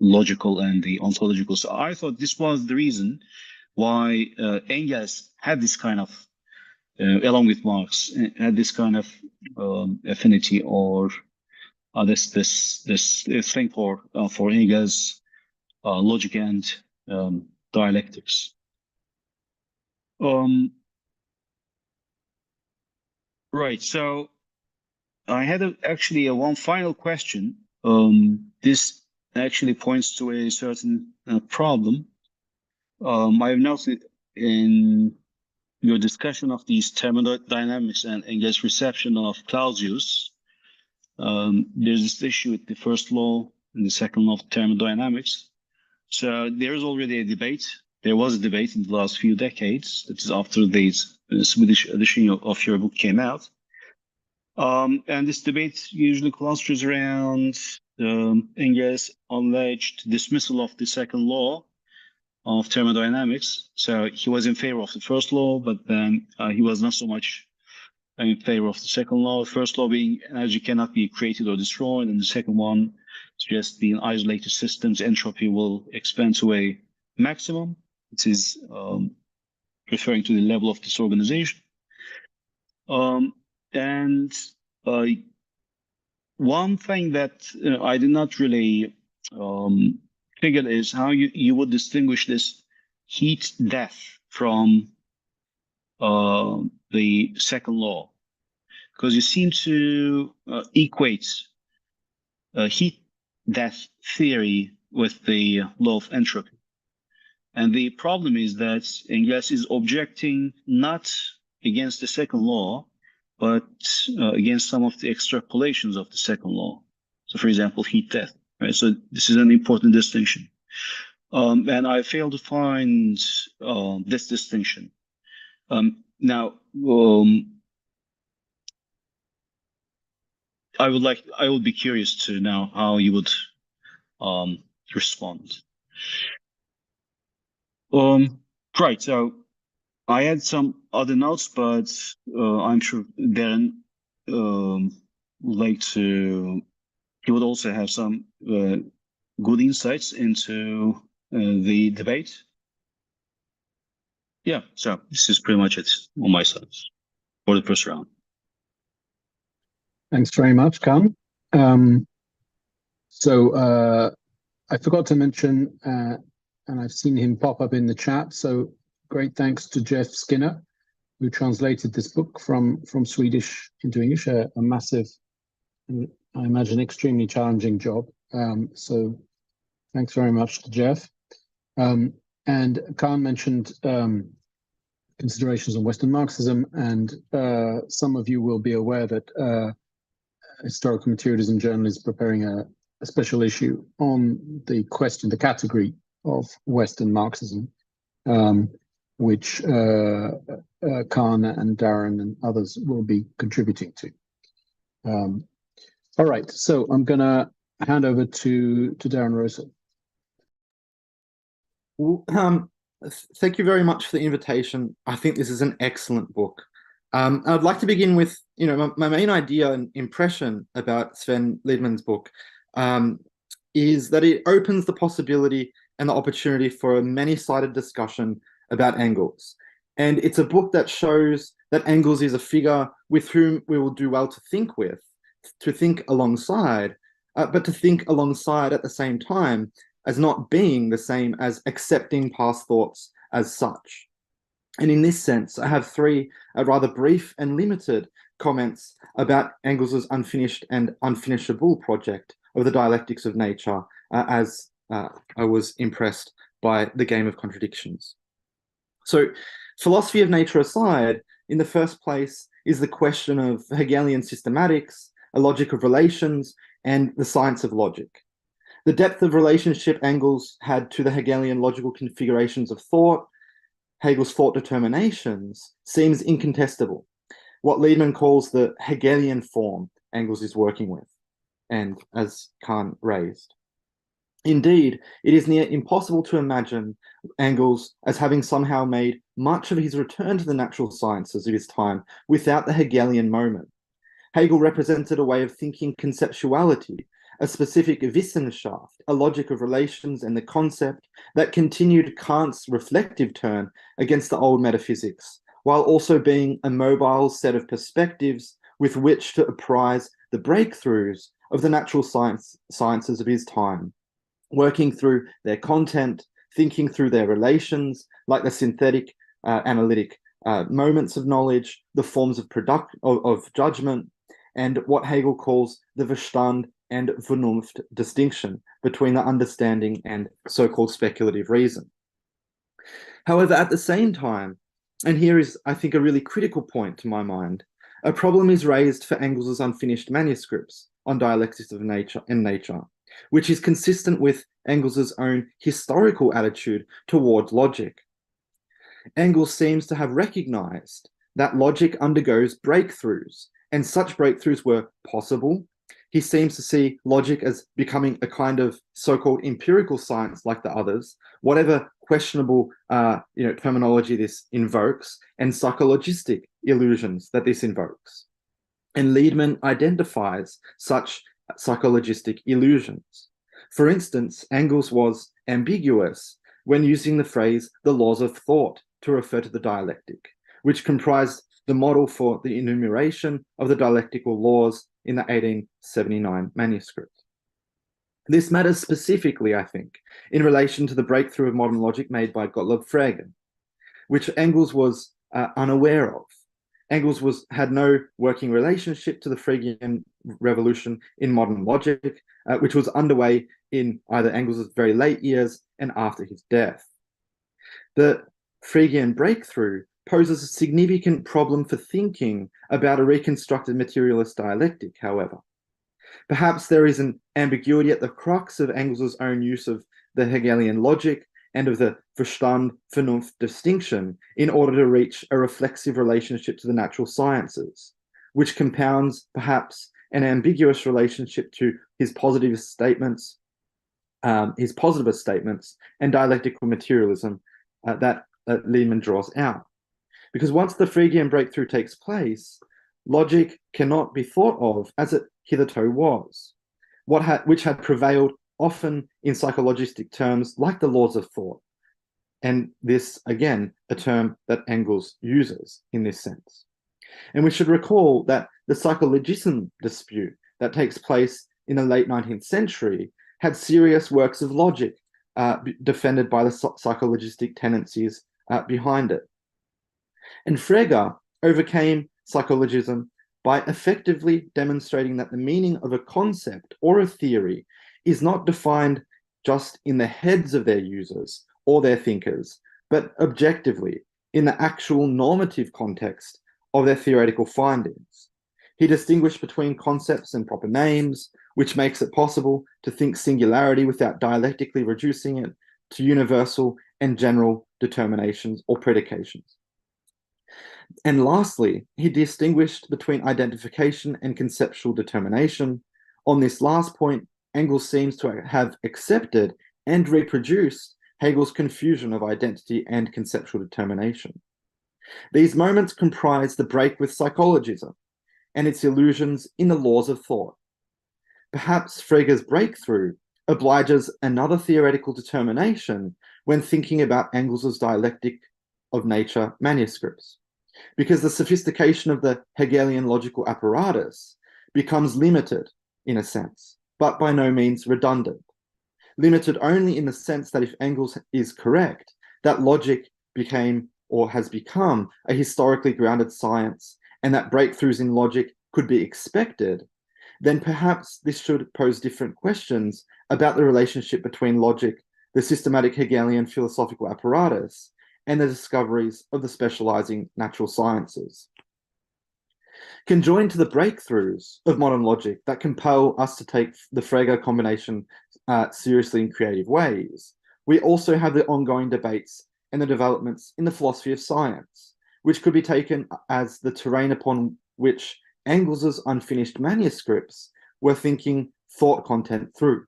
logical and the ontological. So I thought this was the reason why Engels had this kind of, along with Marx, had this kind of affinity or this thing for Engels, logic and dialectics. Right. So I had actually one final question. This actually points to a certain problem. I've noted in your discussion of these thermodynamics and Engels' reception of Clausius, there's this issue with the first law and the second law of thermodynamics. So there's already a debate. There was a debate in the last few decades. That is after the Swedish edition of your book came out. And this debate usually clusters around Engels' alleged dismissal of the second law of thermodynamics. So he was in favor of the first law, but then he was not so much in favor of the second law. The first law being energy cannot be created or destroyed, and the second one suggests that in isolated systems, entropy will expand to a maximum. It is referring to the level of disorganization. And one thing that I did not really figure is how you would distinguish this heat death from the second law, because you seem to equate heat death theory with the law of entropy. And the problem is that Engels is objecting not against the second law, but against some of the extrapolations of the second law. So, for example, heat death. Right? So this is an important distinction. And I failed to find this distinction. Now, I would be curious to know how you would respond. Right. So I had some other notes, but I'm sure Darren would like to. He would also have some good insights into the debate. Yeah. So this is pretty much it on my side for the first round. Thanks very much, Khan. So I forgot to mention, and I've seen him pop up in the chat. So great thanks to Jeff Skinner, who translated this book from Swedish into English, a massive, I imagine, extremely challenging job. So thanks very much to Jeff. And Khan mentioned considerations on Western Marxism, and some of you will be aware that Historical Materialism Journal is preparing a special issue on the category of Western Marxism, which Khan and Darren and others will be contributing to. All right, so I'm going to hand over to Darren Rosa. Well, thank you very much for the invitation. I think this is an excellent book. I'd like to begin with, my main idea and impression about Sven Liedman's book is that it opens the possibility and the opportunity for a many-sided discussion about Engels. And it's a book that shows that Engels is a figure with whom we will do well to think alongside, but to think alongside at the same time as not being the same as accepting past thoughts as such. And in this sense, I have three rather brief and limited comments about Engels's unfinished and unfinishable project of the dialectics of nature, as I was impressed by the game of contradictions. So, philosophy of nature aside, in the first place is the question of Hegelian systematics, a logic of relations, and the science of logic. The depth of relationship Engels had to the Hegelian logical configurations of thought, Hegel's thought determinations, seems incontestable. What Liedman calls the Hegelian form Engels is working with, and as Kahn raised. Indeed, it is near impossible to imagine Engels as having somehow made much of his return to the natural sciences of his time without the Hegelian moment. Hegel represented a way of thinking conceptuality, a specific Wissenschaft, a logic of relations and the concept that continued Kant's reflective turn against the old metaphysics, while also being a mobile set of perspectives with which to apprise the breakthroughs of the natural sciences of his time, working through their content, thinking through their relations, like the synthetic, analytic moments of knowledge, the forms of judgment, and what Hegel calls the Verstand and Vernunft distinction between the understanding and so-called speculative reason. However, at the same time, and here is, I think, a really critical point to my mind, a problem is raised for Engels' unfinished manuscripts on dialectics of nature and nature, which is consistent with Engels' own historical attitude toward logic. Engels seems to have recognized that logic undergoes breakthroughs, and such breakthroughs were possible. He seems to see logic as becoming a kind of so-called empirical science like the others, whatever questionable terminology this invokes, and psychologistic illusions that this invokes. And Liedman identifies such psychologistic illusions. For instance, Engels was ambiguous when using the phrase the laws of thought to refer to the dialectic, which comprised the model for the enumeration of the dialectical laws in the 1879 manuscript. This matters specifically, I think, in relation to the breakthrough of modern logic made by Gottlob Frege, which Engels was unaware of. Engels had no working relationship to the Fregean revolution in modern logic, which was underway in either Engels' very late years and after his death. The Fregean breakthrough poses a significant problem for thinking about a reconstructed materialist dialectic, however. Perhaps there is an ambiguity at the crux of Engels' own use of the Hegelian logic and of the Verstand, Vernunft distinction in order to reach a reflexive relationship to the natural sciences, which compounds perhaps an ambiguous relationship to his positivist statements and dialectical materialism that Liedman draws out. Because once the Fregean breakthrough takes place, logic cannot be thought of as it hitherto was, which had prevailed often in psychologistic terms like the laws of thought. And this, again, a term that Engels uses in this sense. And we should recall that the psychologism dispute that takes place in the late 19th century had serious works of logic defended by the psychologistic tendencies behind it. And Frege overcame psychologism by effectively demonstrating that the meaning of a concept or a theory is not defined just in the heads of their users or their thinkers, but objectively in the actual normative context of their theoretical findings. He distinguished between concepts and proper names, which makes it possible to think singularity without dialectically reducing it to universal and general determinations or predications. And lastly, he distinguished between identification and conceptual determination. On this last point, Engels seems to have accepted and reproduced Hegel's confusion of identity and conceptual determination. These moments comprise the break with psychologism and its illusions in the laws of thought. Perhaps Frege's breakthrough obliges another theoretical determination when thinking about Engels' dialectic of nature manuscripts, because the sophistication of the Hegelian logical apparatus becomes limited in a sense, but by no means redundant. Limited only in the sense that if Engels is correct, that logic became or has become a historically grounded science, and that breakthroughs in logic could be expected, then perhaps this should pose different questions about the relationship between logic, the systematic Hegelian philosophical apparatus, and the discoveries of the specializing natural sciences. Conjoined to the breakthroughs of modern logic that compel us to take the Frege combination seriously in creative ways, we also have the ongoing debates and the developments in the philosophy of science, which could be taken as the terrain upon which Engels's unfinished manuscripts were thinking thought content through.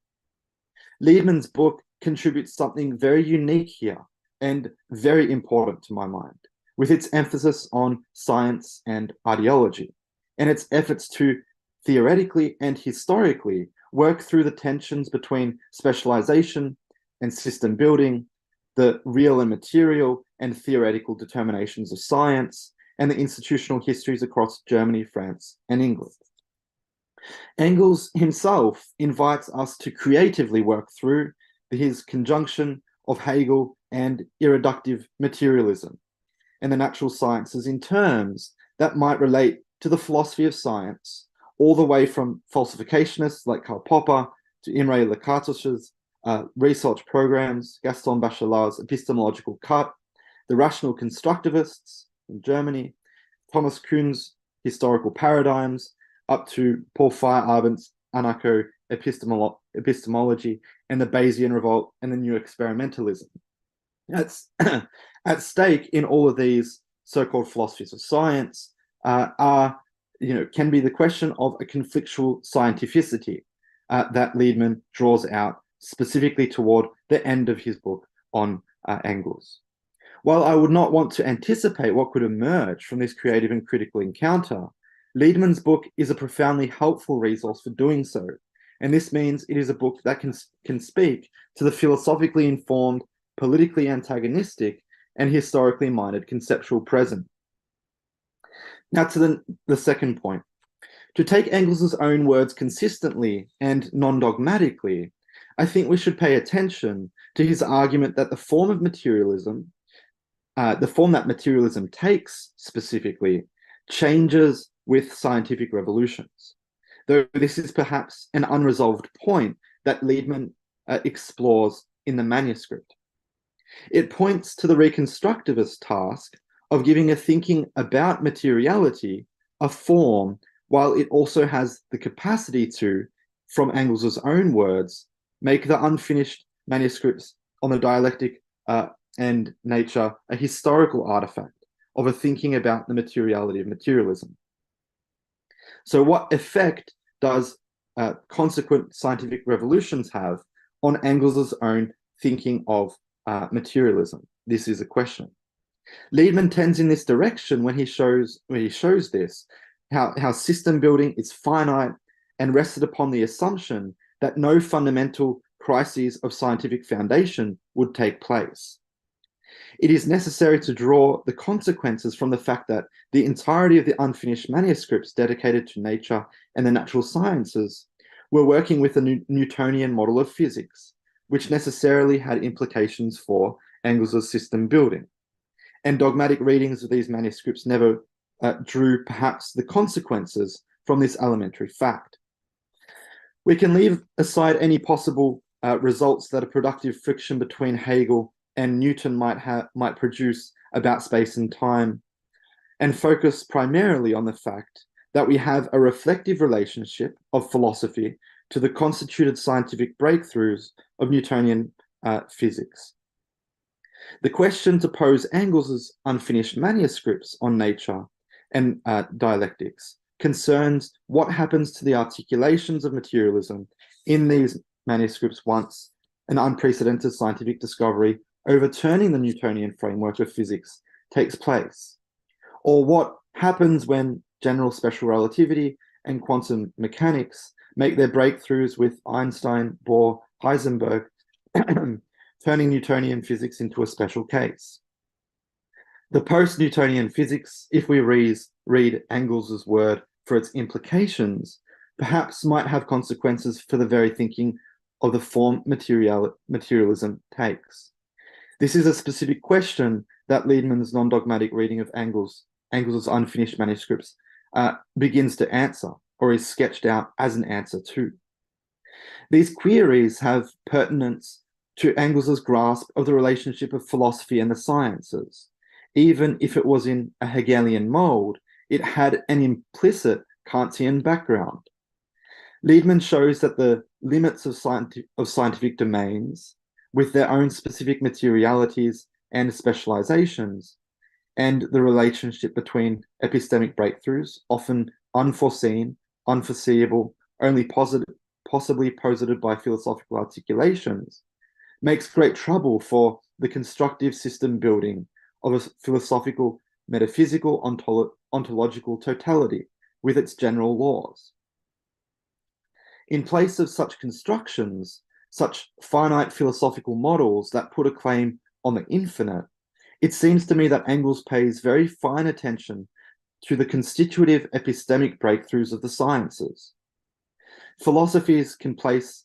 Liedman's book contributes something very unique here and very important to my mind, with its emphasis on science and ideology, and its efforts to theoretically and historically work through the tensions between specialization and system building, the real and material and theoretical determinations of science, and the institutional histories across Germany, France, and England. Engels himself invites us to creatively work through his conjunction of Hegel and irreductive materialism and the natural sciences in terms that might relate to the philosophy of science, all the way from falsificationists like Karl Popper to Imre Lakatos' research programs, Gaston Bachelard's epistemological cut, the rational constructivists in Germany, Thomas Kuhn's historical paradigms, up to Paul Feyerabend's anarcho-epistemology and the Bayesian revolt and the new experimentalism. At stake in all of these so-called philosophies of science can be the question of a conflictual scientificity that Liedman draws out specifically toward the end of his book on Engels. While I would not want to anticipate what could emerge from this creative and critical encounter, Liedman's book is a profoundly helpful resource for doing so, and this means it is a book that can speak to the philosophically informed, politically antagonistic, and historically minded conceptual present. Now to the second point. To take Engels' own words consistently and non-dogmatically, I think we should pay attention to his argument that the form of materialism, the form that materialism takes specifically, changes with scientific revolutions. Though this is perhaps an unresolved point that Liedman explores in the manuscript. It points to the reconstructivist task of giving a thinking about materiality a form, while it also has the capacity to, from Engels' own words, make the unfinished manuscripts on the dialectic and nature a historical artifact of a thinking about the materiality of materialism. So what effect does consequent scientific revolutions have on Engels' own thinking of materialism? This is a question. Liedman tends in this direction when he shows this, how system building is finite and rested upon the assumption that no fundamental crises of scientific foundation would take place. It is necessary to draw the consequences from the fact that the entirety of the unfinished manuscripts dedicated to nature and the natural sciences were working with a Newtonian model of physics, which necessarily had implications for Engels' system building. And dogmatic readings of these manuscripts never drew perhaps the consequences from this elementary fact. We can leave aside any possible results that a productive friction between Hegel and Newton might produce about space and time, and focus primarily on the fact that we have a reflective relationship of philosophy to the constituted scientific breakthroughs of Newtonian physics. The question to pose Engels' unfinished manuscripts on nature and dialectics concerns what happens to the articulations of materialism in these manuscripts once an unprecedented scientific discovery overturning the Newtonian framework of physics takes place, or what happens when general special relativity and quantum mechanics make their breakthroughs with Einstein, Bohr, Heisenberg, turning Newtonian physics into a special case. The post-Newtonian physics, if we read Engels' word for its implications, perhaps might have consequences for the very thinking of the form materialism takes. This is a specific question that Liedman's non-dogmatic reading of Engels' unfinished manuscripts begins to answer, or is sketched out as an answer to. These queries have pertinence to Engels' grasp of the relationship of philosophy and the sciences. Even if it was in a Hegelian mold, it had an implicit Kantian background. Liedman shows that the limits of scientific domains, with their own specific materialities and specializations, and the relationship between epistemic breakthroughs, often unforeseen, unforeseeable, only possibly posited by philosophical articulations, makes great trouble for the constructive system building of a philosophical, metaphysical, ontological totality with its general laws. In place of such constructions, such finite philosophical models that put a claim on the infinite, it seems to me that Engels pays very fine attention to the constitutive epistemic breakthroughs of the sciences. Philosophies can place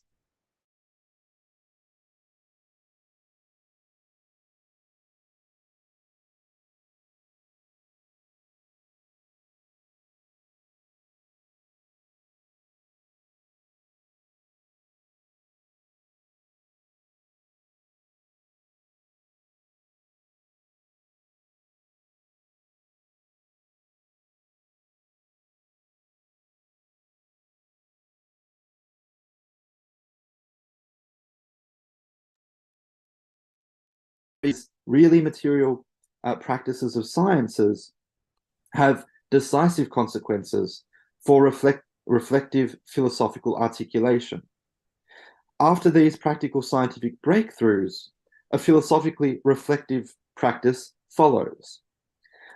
these really material practices of sciences have decisive consequences for reflective philosophical articulation. After these practical scientific breakthroughs, a philosophically reflective practice follows.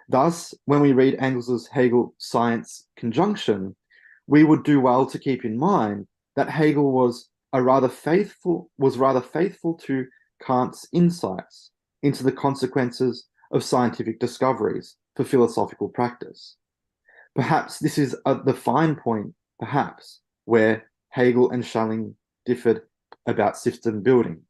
Thus, when we read Engels's Hegel-science conjunction, we would do well to keep in mind that Hegel was rather faithful to Kant's insights into the consequences of scientific discoveries for philosophical practice. Perhaps this is the fine point, perhaps, where Hegel and Schelling differed about system building.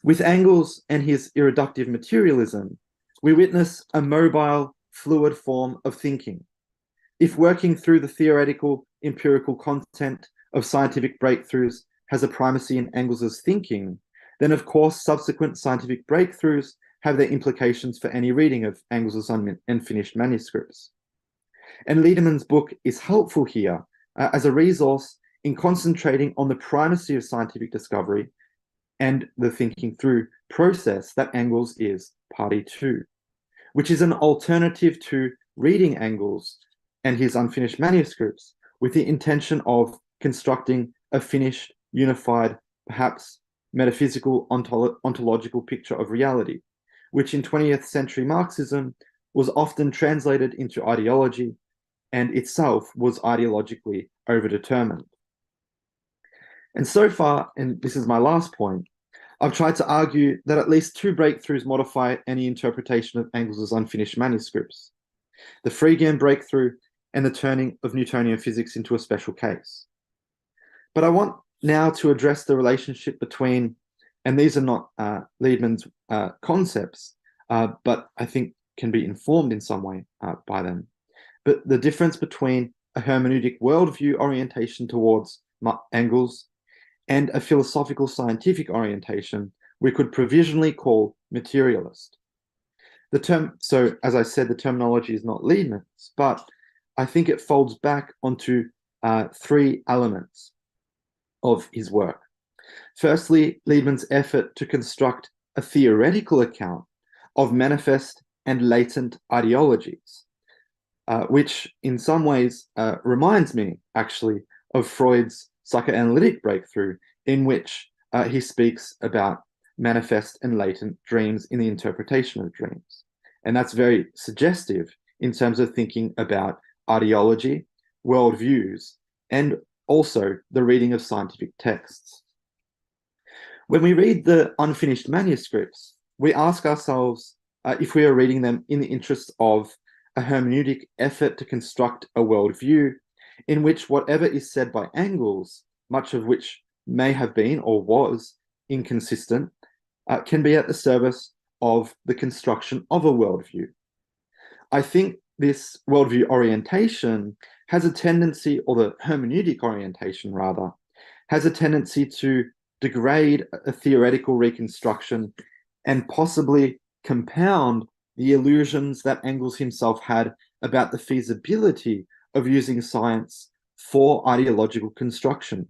With Engels and his irreductive materialism, we witness a mobile, fluid form of thinking. If working through the theoretical, empirical content of scientific breakthroughs has a primacy in Engels's thinking, then of course subsequent scientific breakthroughs have their implications for any reading of Engels's unfinished manuscripts. And Liedman's book is helpful here as a resource in concentrating on the primacy of scientific discovery and the thinking through process that Engels is party to, which is an alternative to reading Engels and his unfinished manuscripts with the intention of constructing a finished, unified, perhaps metaphysical, ontological picture of reality, which in 20th century Marxism was often translated into ideology and itself was ideologically overdetermined. And so far, and this is my last point, I've tried to argue that at least two breakthroughs modify any interpretation of Engels's unfinished manuscripts: the Frege breakthrough and the turning of Newtonian physics into a special case. But I want now to address the relationship between, and these are not Liedman's concepts, but I think can be informed in some way by them, but the difference between a hermeneutic worldview orientation towards Engels and a philosophical scientific orientation we could provisionally call materialist. The term, so as I said, the terminology is not Liedman's, but I think it folds back onto three elements of his work. Firstly, Liedman's effort to construct a theoretical account of manifest and latent ideologies, which in some ways reminds me actually of Freud's psychoanalytic breakthrough, in which he speaks about manifest and latent dreams in the interpretation of dreams. And that's very suggestive in terms of thinking about ideology, worldviews, and also the reading of scientific texts. When we read the unfinished manuscripts, we ask ourselves if we are reading them in the interest of a hermeneutic effort to construct a worldview in which whatever is said by Engels, much of which may have been or was inconsistent, can be at the service of the construction of a worldview. I think this worldview orientation has a tendency, or the hermeneutic orientation rather, has a tendency to degrade a theoretical reconstruction and possibly compound the illusions that Engels himself had about the feasibility of using science for ideological construction.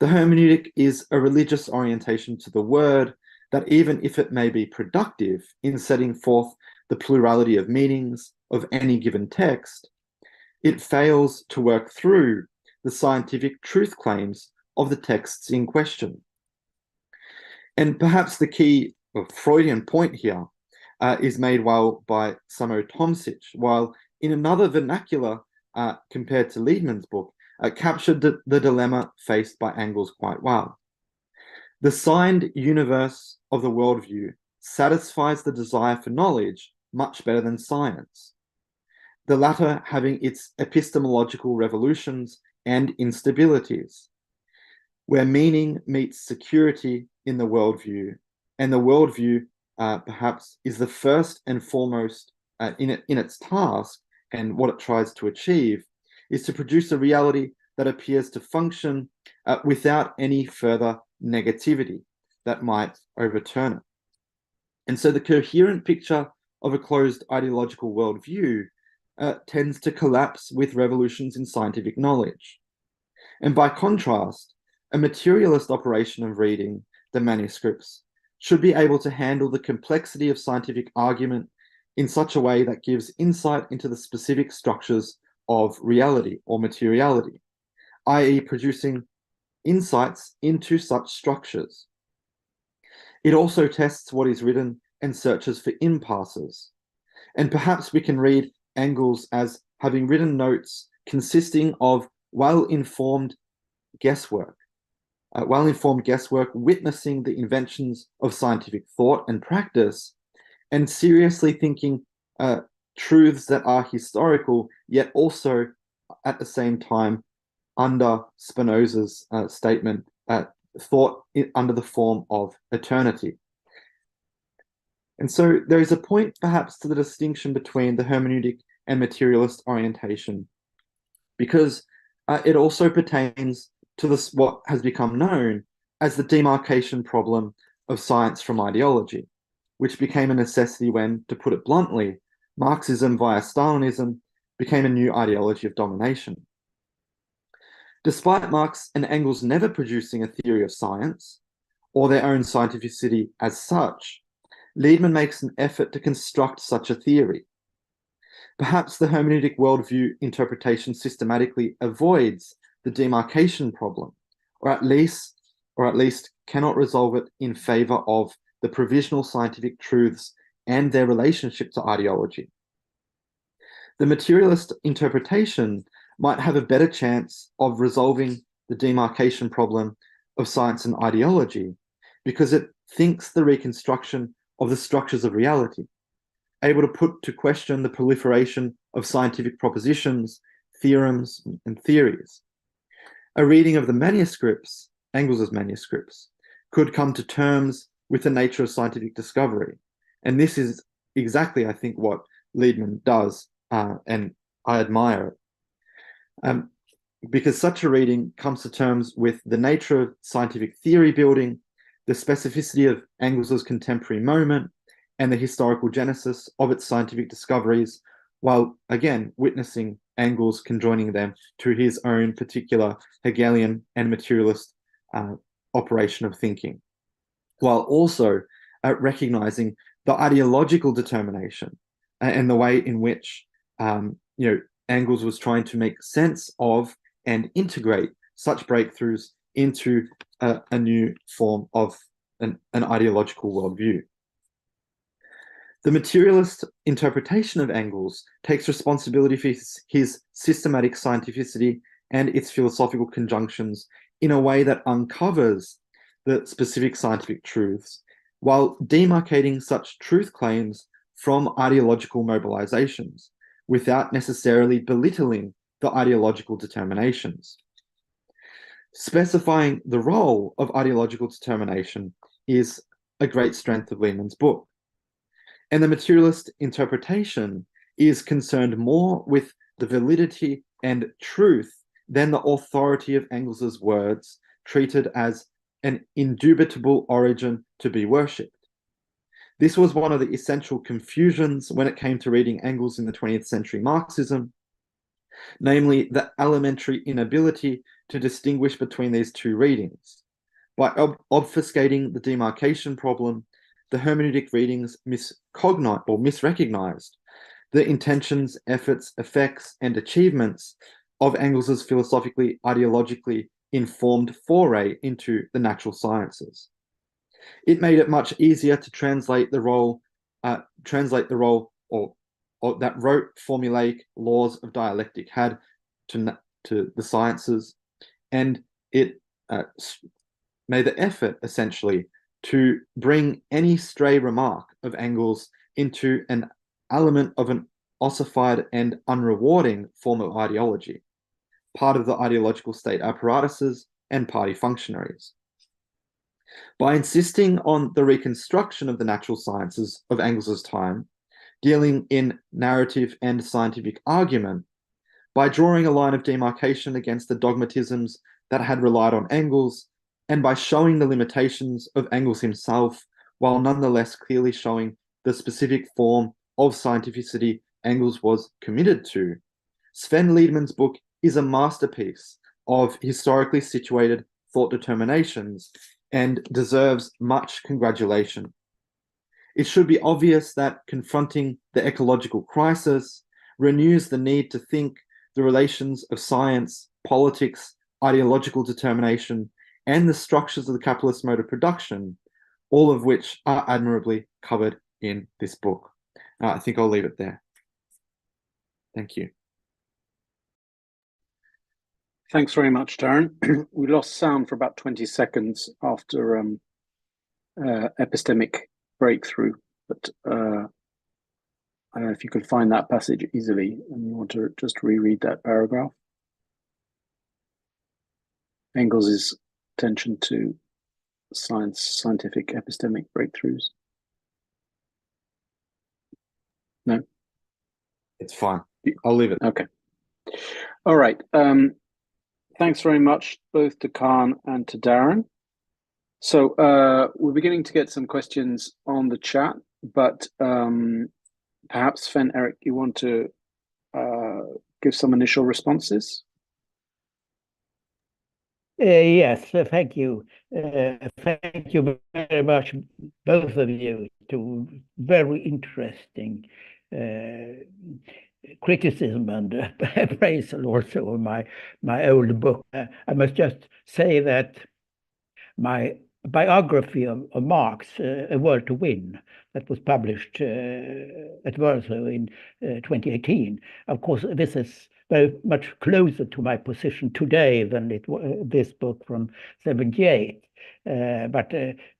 The hermeneutic is a religious orientation to the word that, even if it may be productive in setting forth the plurality of meanings of any given text, it fails to work through the scientific truth claims of the texts in question. And perhaps the key Freudian point here is made well by Samo Tomšič, while in another vernacular compared to Liedman's book, captured the dilemma faced by Engels quite well. The signed universe of the worldview satisfies the desire for knowledge much better than science, the latter having its epistemological revolutions and instabilities, where meaning meets security in the worldview, and the worldview perhaps is the first and foremost in its task, and what it tries to achieve is to produce a reality that appears to function without any further negativity that might overturn it. And so the coherent picture of a closed ideological worldview tends to collapse with revolutions in scientific knowledge. And by contrast, a materialist operation of reading the manuscripts should be able to handle the complexity of scientific argument in such a way that gives insight into the specific structures of reality or materiality, i.e. producing insights into such structures. It also tests what is written and searches for impasses. And perhaps we can read Engels as having written notes consisting of well-informed guesswork witnessing the inventions of scientific thought and practice, and seriously thinking truths that are historical, yet also at the same time under Spinoza's statement, thought under the form of eternity. And so there is a point perhaps to the distinction between the hermeneutic and materialist orientation, because it also pertains to this, what has become known as the demarcation problem of science from ideology, which became a necessity when, to put it bluntly, Marxism via Stalinism became a new ideology of domination. Despite Marx and Engels never producing a theory of science or their own scientificity as such, Liedman makes an effort to construct such a theory. Perhaps the hermeneutic worldview interpretation systematically avoids the demarcation problem, or at least cannot resolve it in favor of the provisional scientific truths and their relationship to ideology. The materialist interpretation might have a better chance of resolving the demarcation problem of science and ideology because it thinks the reconstruction of the structures of reality, able to put to question the proliferation of scientific propositions, theorems, and theories. A reading of the manuscripts, Engels' manuscripts, could come to terms with the nature of scientific discovery. And this is exactly, I think, what Liedman does, and I admire it. Because such a reading comes to terms with the nature of scientific theory building, the specificity of Engels' contemporary moment, and the historical genesis of its scientific discoveries, while again witnessing Engels conjoining them to his own particular Hegelian and materialist operation of thinking, while also recognizing the ideological determination and the way in which Engels was trying to make sense of and integrate such breakthroughs into a new form of an ideological worldview. The materialist interpretation of Engels takes responsibility for his systematic scientificity and its philosophical conjunctions in a way that uncovers the specific scientific truths, while demarcating such truth claims from ideological mobilizations, without necessarily belittling the ideological determinations. Specifying the role of ideological determination is a great strength of Liedman's book. And the materialist interpretation is concerned more with the validity and truth than the authority of Engels' words, treated as an indubitable origin to be worshipped. This was one of the essential confusions when it came to reading Engels in the 20th century Marxism, namely the elementary inability to distinguish between these two readings. By obfuscating the demarcation problem, the hermeneutic readings misrecognized the intentions, efforts, effects, and achievements of Engels's philosophically, ideologically informed foray into the natural sciences. It made it much easier to translate the role that rote formulaic laws of dialectic had to the sciences, and it made the effort essentially to bring any stray remark of Engels into an element of an ossified and unrewarding form of ideology, part of the ideological state apparatuses and party functionaries. By insisting on the reconstruction of the natural sciences of Engels's time, dealing in narrative and scientific argument, by drawing a line of demarcation against the dogmatisms that had relied on Engels, and by showing the limitations of Engels himself, while nonetheless clearly showing the specific form of scientificity Engels was committed to, Sven Liedman's book is a masterpiece of historically situated thought determinations and deserves much congratulation. It should be obvious that confronting the ecological crisis renews the need to think the relations of science, politics, ideological determination, and the structures of the capitalist mode of production, all of which are admirably covered in this book. I think I'll leave it there. Thank you. Thanks very much, Darren. We lost sound for about 20 seconds after epistemic breakthrough, but I don't know if you can find that passage easily and you want to just reread that paragraph. Engels' attention to scientific epistemic breakthroughs. No? It's fine. I'll leave it. Okay. All right. Thanks very much, both to Khan and to Darren. So we're beginning to get some questions on the chat, but perhaps Sven-Eric, you want to give some initial responses? Yes, thank you. Thank you very much, both of you, to very interesting criticism and appraisal also of my old book. I must just say that my biography of Marx, A World to Win, that was published at Warsaw in 2018. Of course, this is very much closer to my position today than this book from 78. But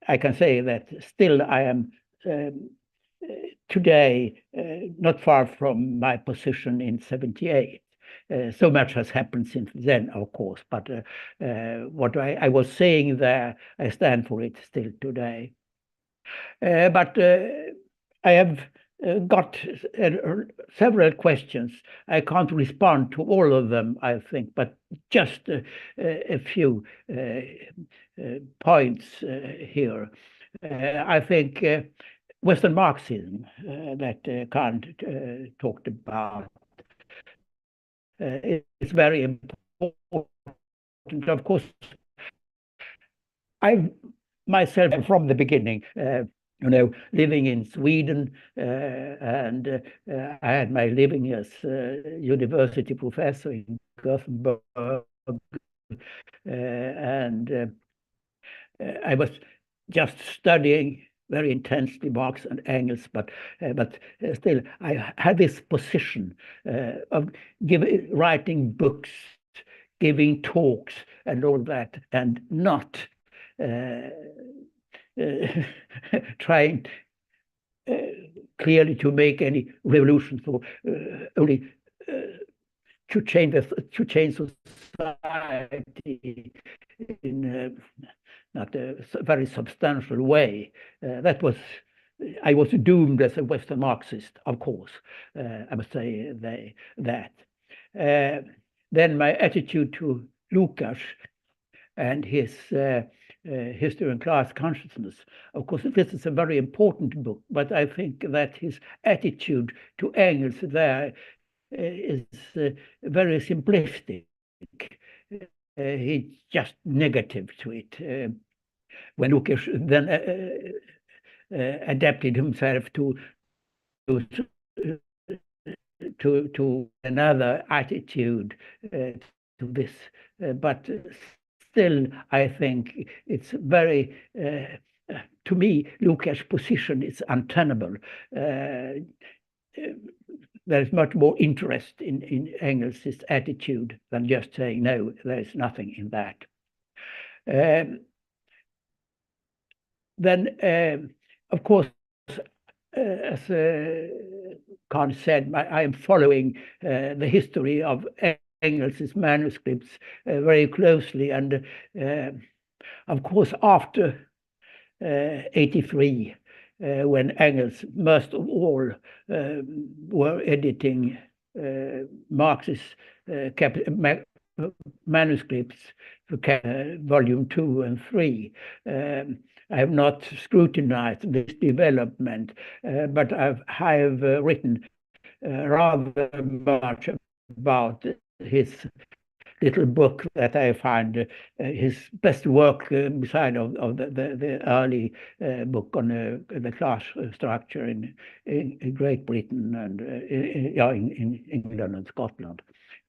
I can say that still I am today not far from my position in 78. So much has happened since then, of course, but what I was saying there, I stand for it still today. But I have got several questions. I can't respond to all of them, I think, but just a few points here. I think Western Marxism that Kant talked about is very important. Of course, I myself from the beginning, living in Sweden, and I had my living as a university professor in Gothenburg, and I was just studying very intensely Marx and Engels, but still I had this position of writing books, giving talks, and all that, and not trying clearly to make any revolutions, or only to change society in not a very substantial way. I was doomed as a Western Marxist, of course. I must say that. Then my attitude to Lukács and his History and Class Consciousness. Of course, this is a very important book, but I think that his attitude to Engels there is very simplistic. He's just negative to it. When Lukács then adapted himself to another attitude to this, but still, I think it's very, to me, Lukács' position is untenable. There is much more interest in Engels' attitude than just saying, no, there is nothing in that. Then, of course, as Kant said, I am following the history of Engels' manuscripts very closely. And of course, after 83, when Engels, most of all, were editing Marx's manuscripts for volume 2 and 3. I have not scrutinized this development, but I have written rather much about his little book that I find his best work beside of the early book on the class structure in Great Britain and in England and Scotland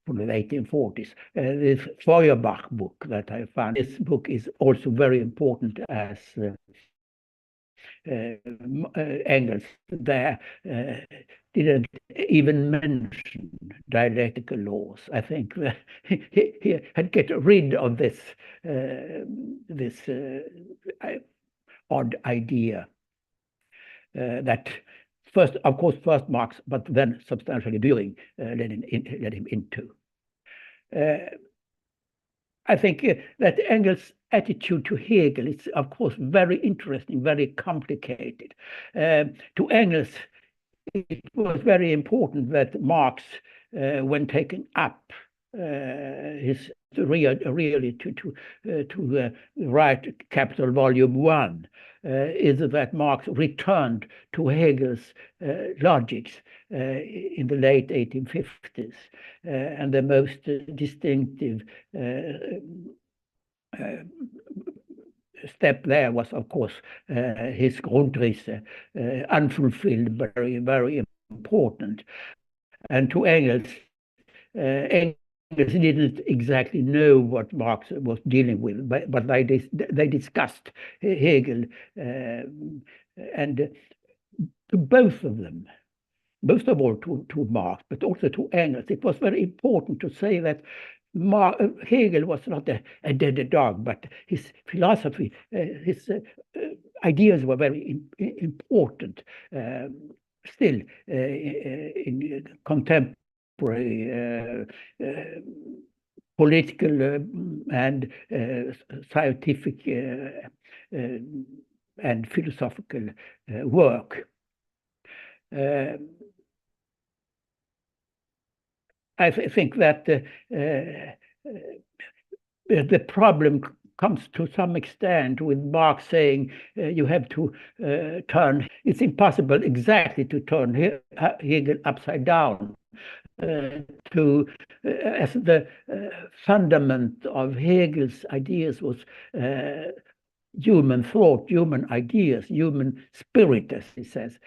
from the 1840s. This Feuerbach book that I found. This book is also very important as Engels there didn't even mention dialectical laws. I think that he had get rid of this odd idea that first, of course, first Marx, but then substantially during led him into. I think that Engels' attitude to Hegel is, of course, very interesting, very complicated. To Engels, it was very important that Marx, when taking up his really to write Capital Volume 1, is that Marx returned to Hegel's logics in the late 1850s, and the most distinctive step there was, of course, his Grundrisse, unfulfilled, very, very important. And to Engels, Engels didn't exactly know what Marx was dealing with, but they discussed Hegel, and to both of them, most of all to Marx, but also to Engels, it was very important to say that Hegel was not a dead dog, but his philosophy, his ideas were very important still in contemporary political and scientific and philosophical work. I think that the problem comes to some extent with Marx saying you have to turn, it's impossible exactly to turn Hegel upside down. As the fundament of Hegel's ideas was human thought, human ideas, human spirit, as he says.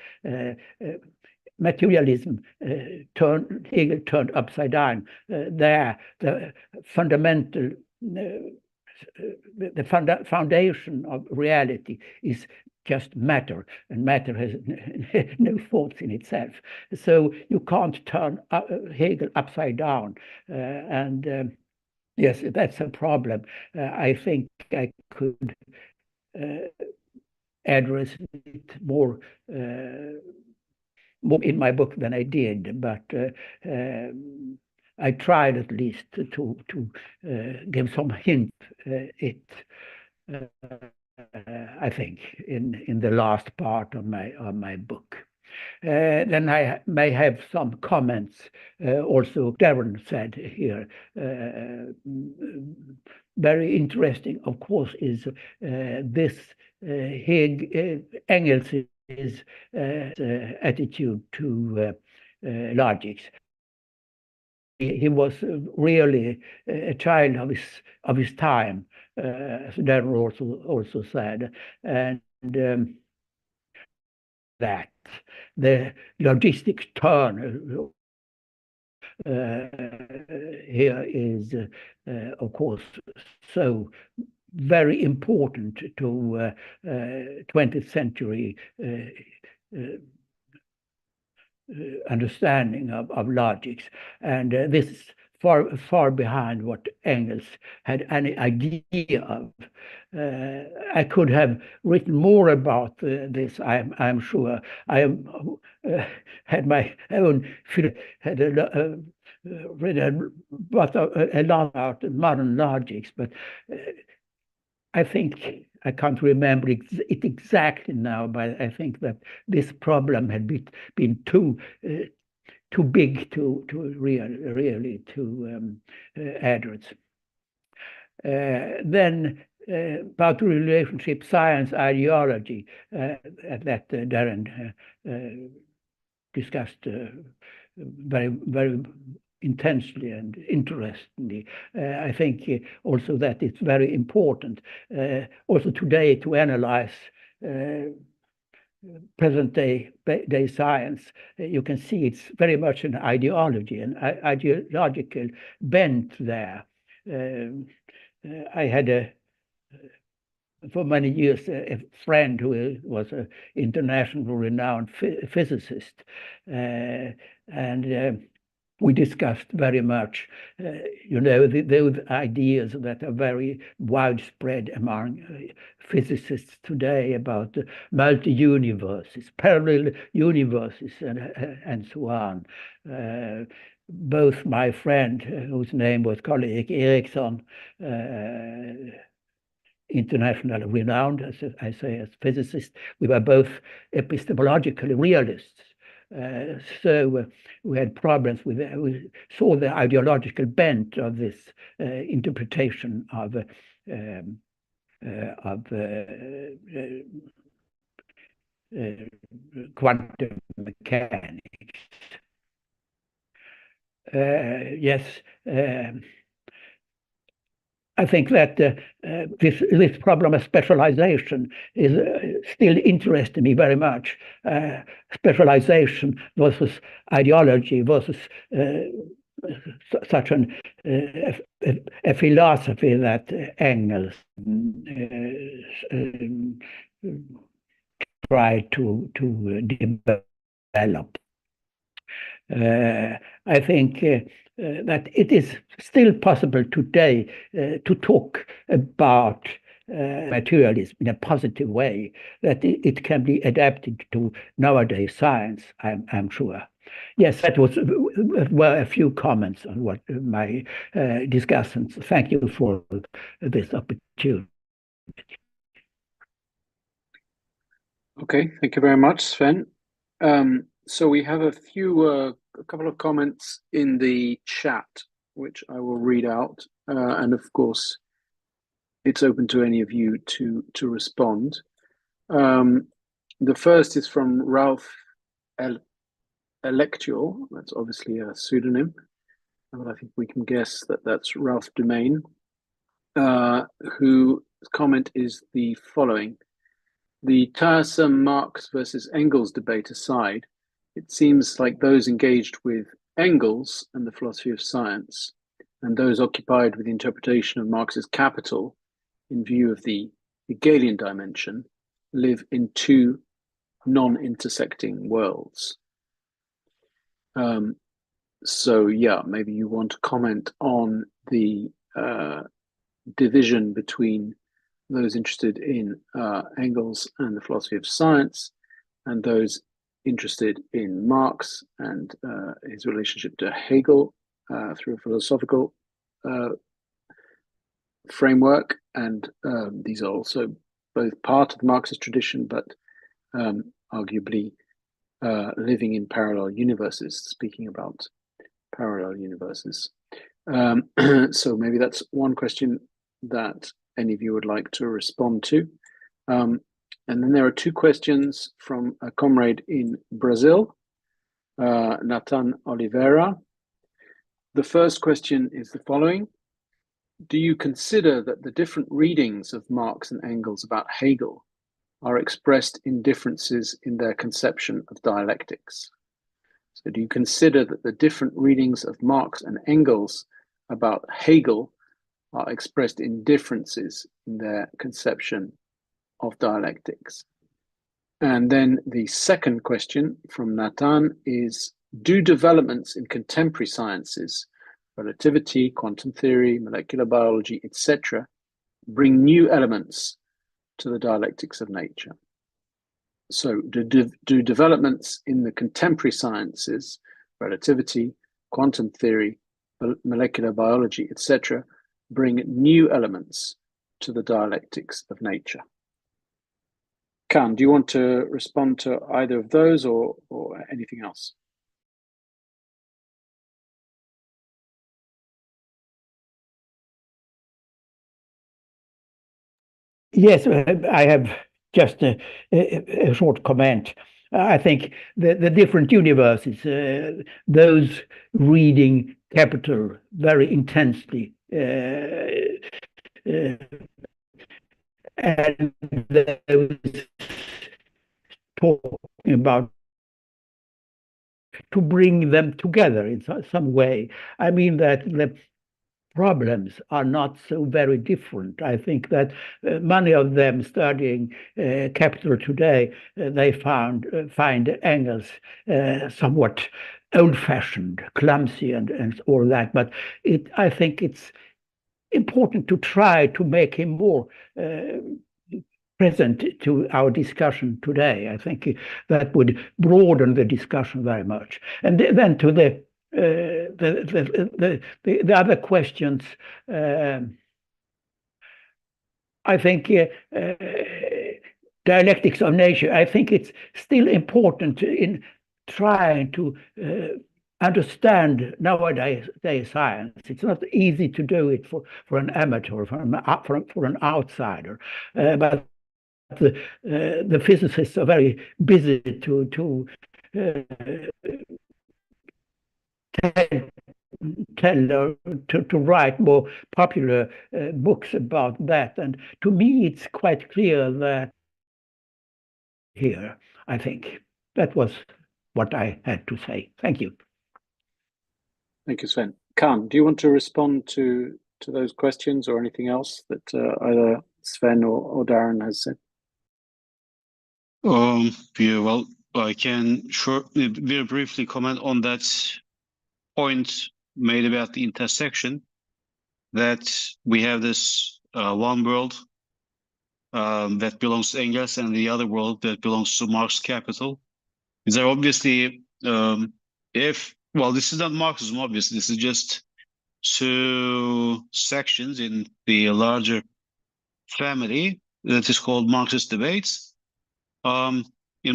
Materialism Hegel turned upside down. There, the fundamental, the foundation of reality is just matter, and matter has no thoughts in itself. So you can't turn Hegel upside down. And yes, that's a problem. I think I could address it more in my book than I did, but I tried at least to give some hint I think in the last part of my book. Then I may have some comments. Also, Darren said here, very interesting, of course, is this Engels' attitude to logics. He was really a child of his time, as Darren also said, and that the logistics turn here is, of course, so very important to 20th century understanding of logics, and this is far behind what Engels had any idea of. I could have written more about this. I'm sure. I had my own read a lot about modern logics, but I think I can't remember it exactly now, but I think that this problem had been too big to really to address. Then about the relationship science ideology that Darren discussed very intensely and interestingly. I think also that it's very important also today to analyze present day science. You can see it's very much an ideology, an ideological bent there. I had for many years a friend who was an international renowned physicist, and we discussed very much, those ideas that are very widespread among physicists today about multi-universes, parallel universes, and so on. Both my friend, whose name was Karl-Erik Eriksson, internationally renowned, as I say, as physicists, we were both epistemologically realists. So we had problems with it. We saw the ideological bent of this interpretation of quantum mechanics. Yes, I think that this problem of specialization is still interesting me very much. Specialization versus ideology versus such a philosophy that Engels tried to develop. I think that it is still possible today to talk about materialism in a positive way, that it can be adapted to nowadays science, I'm sure. Yes, that were a few comments on what my discussions. Thank you for this opportunity. Okay, thank you very much, Sven. So we have a couple of comments in the chat, which I will read out, and of course, it's open to any of you to respond. The first is from Ralph Electual. That's obviously a pseudonym, but I think we can guess that that's Ralph Domain, whose comment is the following. The tiresome Marx versus Engels debate aside, it seems like those engaged with Engels and the philosophy of science, and those occupied with the interpretation of Marx's Capital in view of the Hegelian dimension, live in two non-intersecting worlds. So yeah, maybe you want to comment on the division between those interested in Engels and the philosophy of science, and those interested in Marx and his relationship to Hegel through a philosophical framework. And these are also both part of the Marxist tradition, but arguably living in parallel universes, speaking about parallel universes. So maybe that's one question that any of you would like to respond to. And then there are two questions from a comrade in Brazil, Nathan Oliveira. The first question is the following. Do you consider that the different readings of Marx and Engels about Hegel are expressed in differences in their conception of dialectics? So do you consider that the different readings of Marx and Engels about Hegel are expressed in differences in their conception of dialectics? And then the second question from Nathan is, do developments in contemporary sciences, relativity, quantum theory, molecular biology, etc., bring new elements to the dialectics of nature? So do developments in the contemporary sciences, relativity, quantum theory, molecular biology, etc., bring new elements to the dialectics of nature? Can, do you want to respond to either of those or anything else? Yes, I have just a short comment. I think the different universes, those reading Capital very intensely, and those talking about to bring them together in some way. I mean that the problems are not so very different. I think that many of them studying Capital today, they find Engels somewhat old-fashioned, clumsy, and all that. But I think it's important to try to make him more present to our discussion today. I think that would broaden the discussion very much. And then to the other questions, I think dialectics of nature, I think it's still important in trying to understand nowadays science. It's not easy to do it for an amateur, for an outsider, but the physicists are very busy to write more popular books about that. And to me, it's quite clear that here, I think that was what I had to say. Thank you. Thank you, Sven. Can, do you want to respond to those questions or anything else that either Sven or Darren has said? Yeah, well, I can very briefly comment on that point made about the intersection, that we have this one world that belongs to Engels and the other world that belongs to Marx Capital. These are obviously, this is not Marxism, obviously, this is just two sections in the larger family that is called Marxist debates. In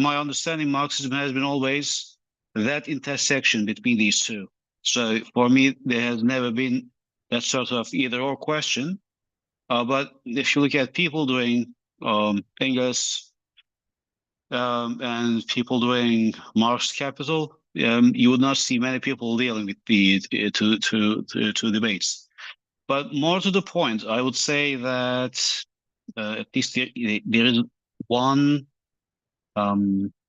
my understanding, Marxism has been always that intersection between these two. So for me, there has never been that sort of either or question. But if you look at people doing Engels and people doing Marx Capital, you would not see many people dealing with the two debates. But more to the point, I would say that at least there is one,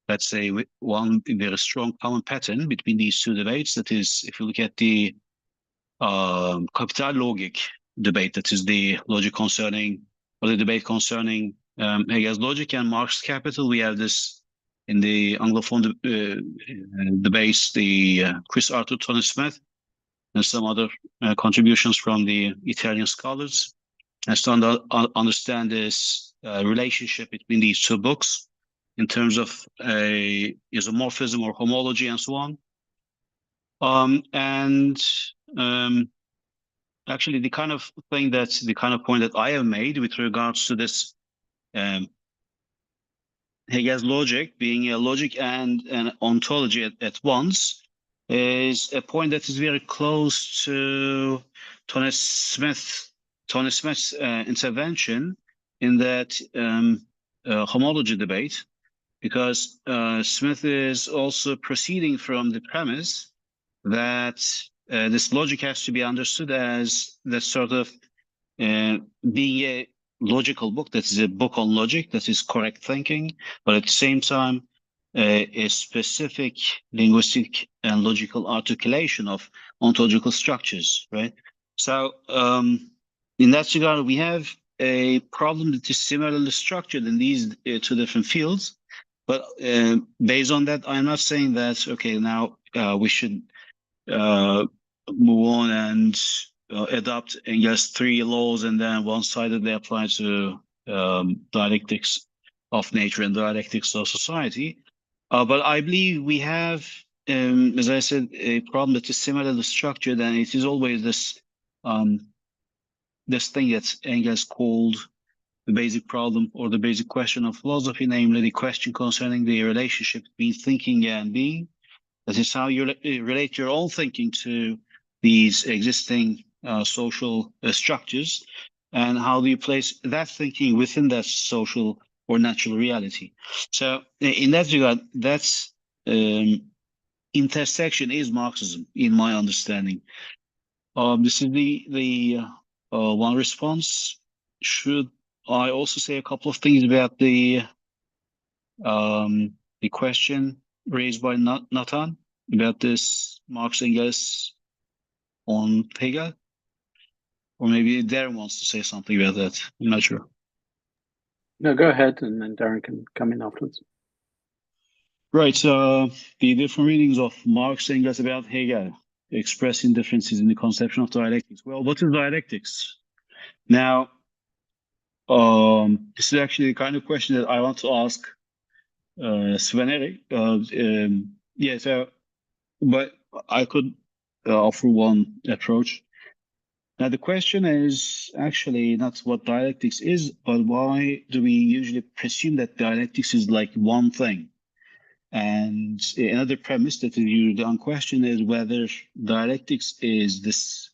let's say, one very strong common pattern between these two debates. That is, if you look at the Kapitallogik debate, that is the logic concerning, or the debate concerning Hegel's logic and Marx Capital, we have this in the Anglophone debates, the Chris Arthur, Tony Smith, and some other contributions from the Italian scholars, as to understand this relationship between these two books in terms of a isomorphism or homology and so on. Actually, the kind of point that I have made with regards to this Hegel's logic being a logic and an ontology at once is a point that is very close to Tony Smith's Tony Smith's intervention in that homology debate, because Smith is also proceeding from the premise that this logic has to be understood as the sort of being a logical book, that is a book on logic, that is correct thinking, but at the same time, a specific linguistic and logical articulation of ontological structures, right? So in that regard, we have a problem that is similarly structured in these two different fields. But based on that, I'm not saying that, okay, now we should move on and adopt Engels' three laws and then one-sidedly apply to dialectics of nature and dialectics of society. But I believe we have, as I said, a problem that is similarly structured, and it is always this this thing that Engels called the basic problem or the basic question of philosophy, namely the question concerning the relationship between thinking and being. That is how you relate your own thinking to these existing social structures, and how do you place that thinking within that social or natural reality. So in that regard, that's intersection is Marxism, in my understanding. This is the one response. Should I also say a couple of things about the question raised by Nathan about this Marx and Engels on Hegel? Or maybe Darren wants to say something about that. I'm not sure. No, go ahead, and then Darren can come in afterwards. Right. So the different readings of Marx and Engels about Hegel expressing differences in the conception of dialectics. Well, what is dialectics? Now, this is actually the kind of question that I want to ask Sven-Eric. Yeah, so, but I could offer one approach. Now, the question is actually not what dialectics is, but why do we usually presume that dialectics is like one thing? And another premise that is usually unquestioned is whether dialectics is this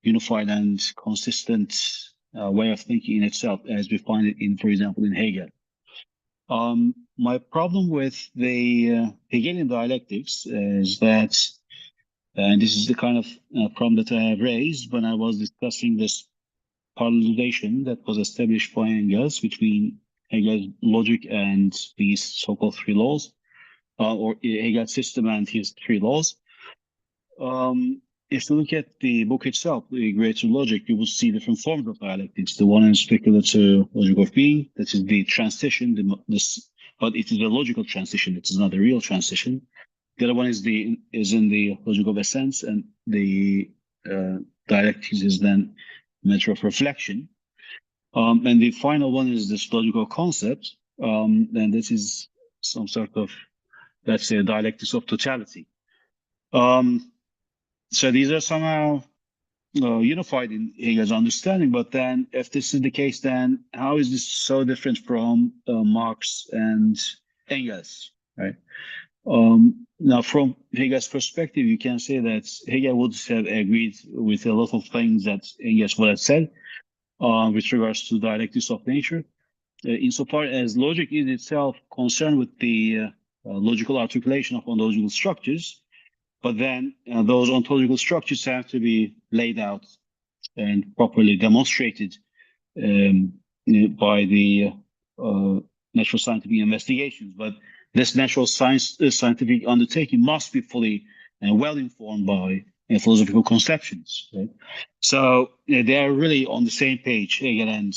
unified and consistent way of thinking in itself, as we find it in, for example, in Hegel. My problem with the Hegelian dialectics is that, and this is the kind of problem that I have raised when I was discussing this parallelization that was established by Engels between Hegel's logic and these so-called three laws, or Hegel's system and his three laws. If you look at the book itself, the Greater Logic, you will see different forms of dialectics. The one is speculative logic of being, that is the transition, but it is a logical transition, it is not a real transition. The other one is in the logic of essence, and the dialectics is then a matter of reflection. And the final one is this logical concept, and this is some sort of, let's say, dialectics of totality. So these are somehow unified in Hegel's understanding, but then if this is the case, then how is this so different from Marx and Engels, right? Now, from Hegel's perspective, you can say that Hegel would have agreed with a lot of things that Engels would have said with regards to dialectics of nature, insofar as logic is itself concerned with the logical articulation of ontological structures, but then those ontological structures have to be laid out and properly demonstrated by the natural scientific investigations. But this natural scientific undertaking must be fully and well informed by philosophical conceptions. Right? So they are really on the same page, Hegel and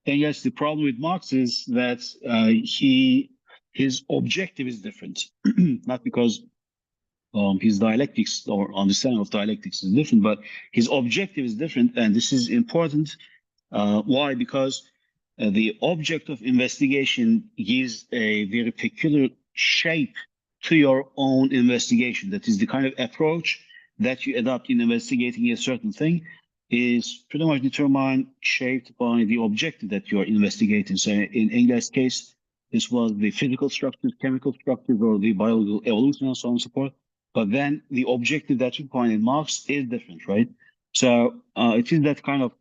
Engels. The problem with Marx is that his objective is different, not because his dialectics or understanding of dialectics is different, but his objective is different, and this is important. Why? Because the object of investigation gives a very peculiar shape to your own investigation. That is the kind of approach that you adopt in investigating a certain thing is pretty much determined, shaped by the objective that you are investigating. So in Engels' case, this was the physical structures, chemical structures, or the biological evolution, and so on and so forth. But then the objective that you find in Marx is different, right? So it is that kind of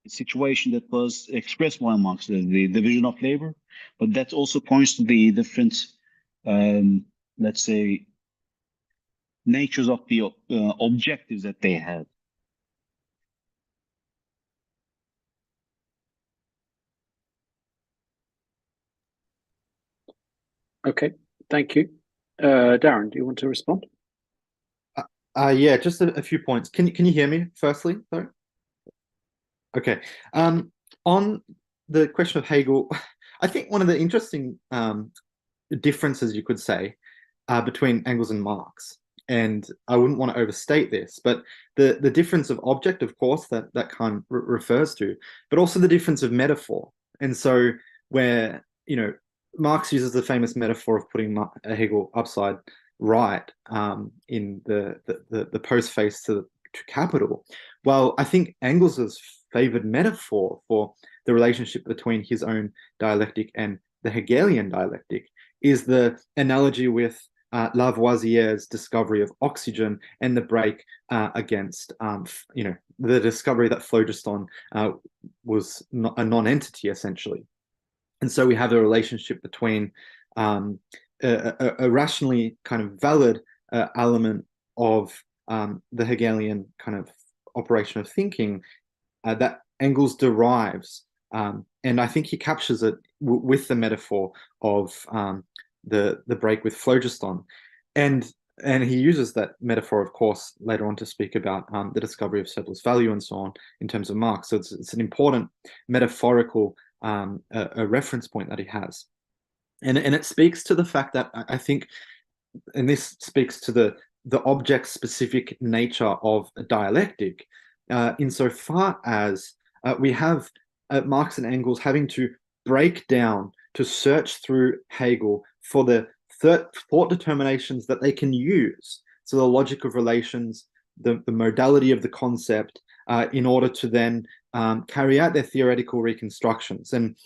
situation that was expressed by Marx, the division of labor, but that also points to the different, let's say, natures of the objectives that they had. Okay, thank you. Darren, do you want to respond? Yeah, just a few points. Can you hear me firstly, though? Okay. On the question of Hegel, I think one of the interesting differences, you could say, between Engels and Marx, and I wouldn't want to overstate this, but the difference of object, of course, that kind of refers to, but also the difference of metaphor. And so where, Marx uses the famous metaphor of putting Hegel upside right in the postface to capital. Well, I think Engels's favored metaphor for the relationship between his own dialectic and the Hegelian dialectic is the analogy with Lavoisier's discovery of oxygen and the break against, the discovery that phlogiston was not a non-entity, essentially. And so we have a relationship between a rationally kind of valid element of the Hegelian kind of operation of thinking that Engels derives, and I think he captures it with the metaphor of the break with phlogiston, and he uses that metaphor, of course, later on to speak about the discovery of surplus value and so on in terms of Marx. So it's an important metaphorical a reference point that he has, and it speaks to the fact that I think, and this speaks to the object-specific nature of a dialectic, insofar as we have Marx and Engels having to break down, to search through Hegel for the thought determinations that they can use. So the logic of relations, the modality of the concept, in order to then carry out their theoretical reconstructions. And,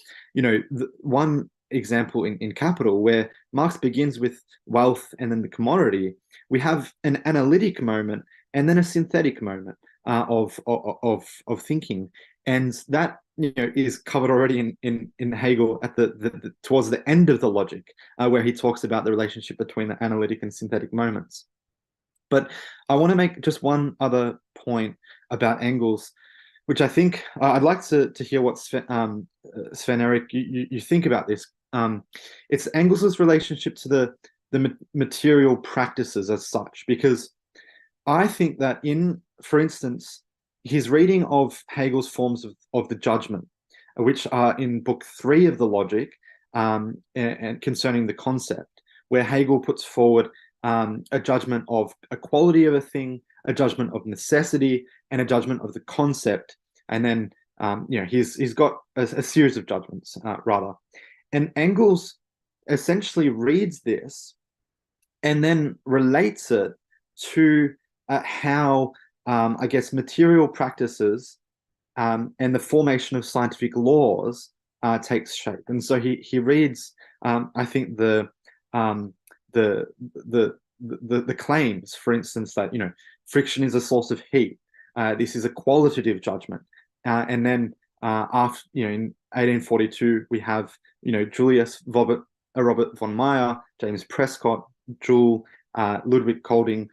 one example in Capital, where Marx begins with wealth and then the commodity, we have an analytic moment and then a synthetic moment of thinking, and that is covered already in Hegel at the towards the end of the Logic, where he talks about the relationship between the analytic and synthetic moments. But I want to make just one other point about Engels, which I think I'd like to hear what Sven-Eric you think about this. It's Engels's relationship to the material practices as such, because I think that for instance, his reading of Hegel's forms of the judgment, which are in book 3 of the Logic, and concerning the concept, where Hegel puts forward a judgment of a quality of a thing, a judgment of necessity, and a judgment of the concept. And then, he's got a series of judgments, rather. And Engels essentially reads this and then relates it to how, I guess, material practices and the formation of scientific laws takes shape. And so he reads, I think, the claims, for instance, that friction is a source of heat. This is a qualitative judgment, and then after in 1842 we have Julius Robert von Meyer, James Prescott, Joule, Ludwig Kolding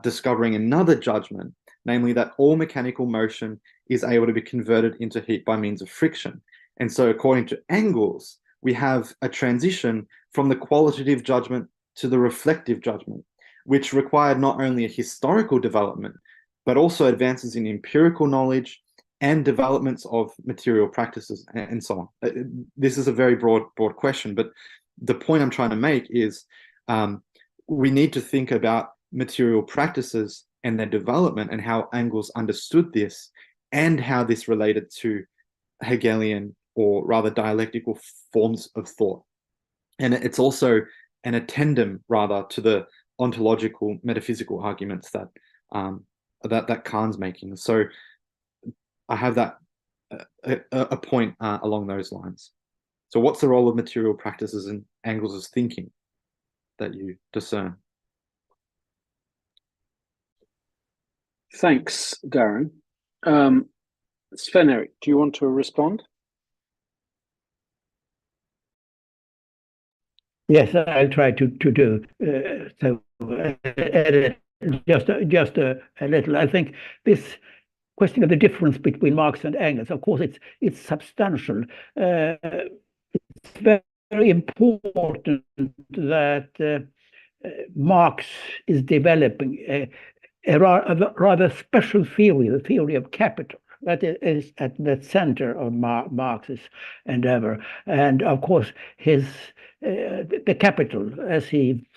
discovering another judgment, namely that all mechanical motion is able to be converted into heat by means of friction. And so according to Engels, we have a transition from the qualitative judgment to the reflective judgment, which required not only a historical development, but also advances in empirical knowledge and developments of material practices and so on. This is a very broad question, but the point I'm trying to make is we need to think about material practices and their development and how Engels understood this and how this related to Hegelian, or rather dialectical, forms of thought. And it's also an addendum, rather, to the ontological metaphysical arguments that that Kahn's making. So I have that a point along those lines. So what's the role of material practices in Engels' thinking that you discern? Thanks, Darren. Sven-Eric, do you want to respond? Yes, I'll try to do so. Just a little. I think this question of the difference between Marx and Engels, of course, it's substantial. It's very important that Marx is developing a rather special theory, the theory of capital, that is at the center of Marx's endeavor. And of course, his the capital, as he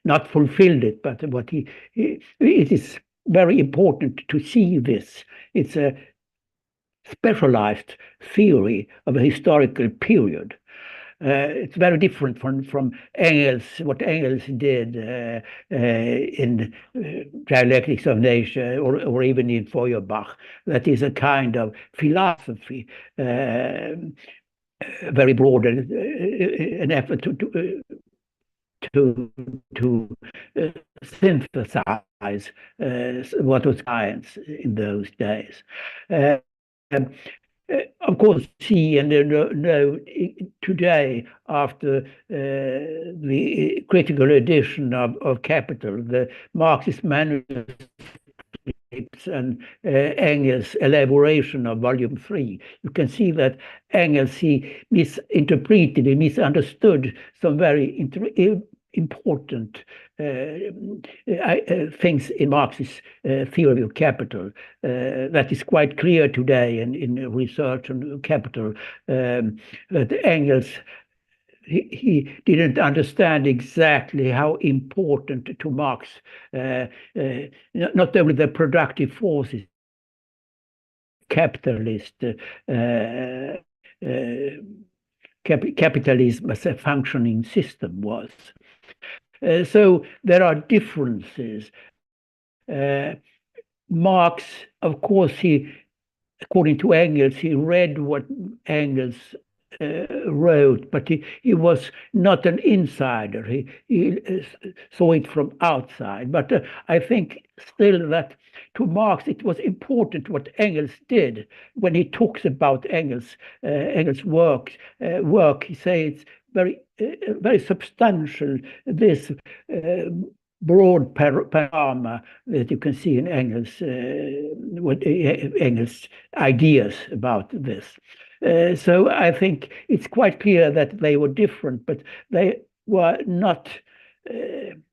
not fulfilled it, but what it is very important to see this. It's a specialized theory of a historical period. It's very different from Engels, what Engels did in Dialectics of Nature or even in Feuerbach. That is a kind of philosophy, very broad, an effort to synthesize what was science in those days. Of course, see and know today, after the critical edition of Capital, the Marxist manuscripts and Engels' elaboration of Volume 3, you can see that Engels, he misinterpreted, he misunderstood some very important things in Marx's theory of capital. That is quite clear today in research on capital, that Engels, he didn't understand exactly how important to Marx not only the productive forces, capitalist capitalism as a functioning system was. So there are differences. Marx, of course, according to Engels, he read what Engels wrote, but he was not an insider. He saw it from outside. But I think still that to Marx it was important what Engels did. When he talks about Engels' work, he says it's very substantial. This broad panorama that you can see in Engels, what Engels' ideas about this. So I think it's quite clear that they were different, but they were not.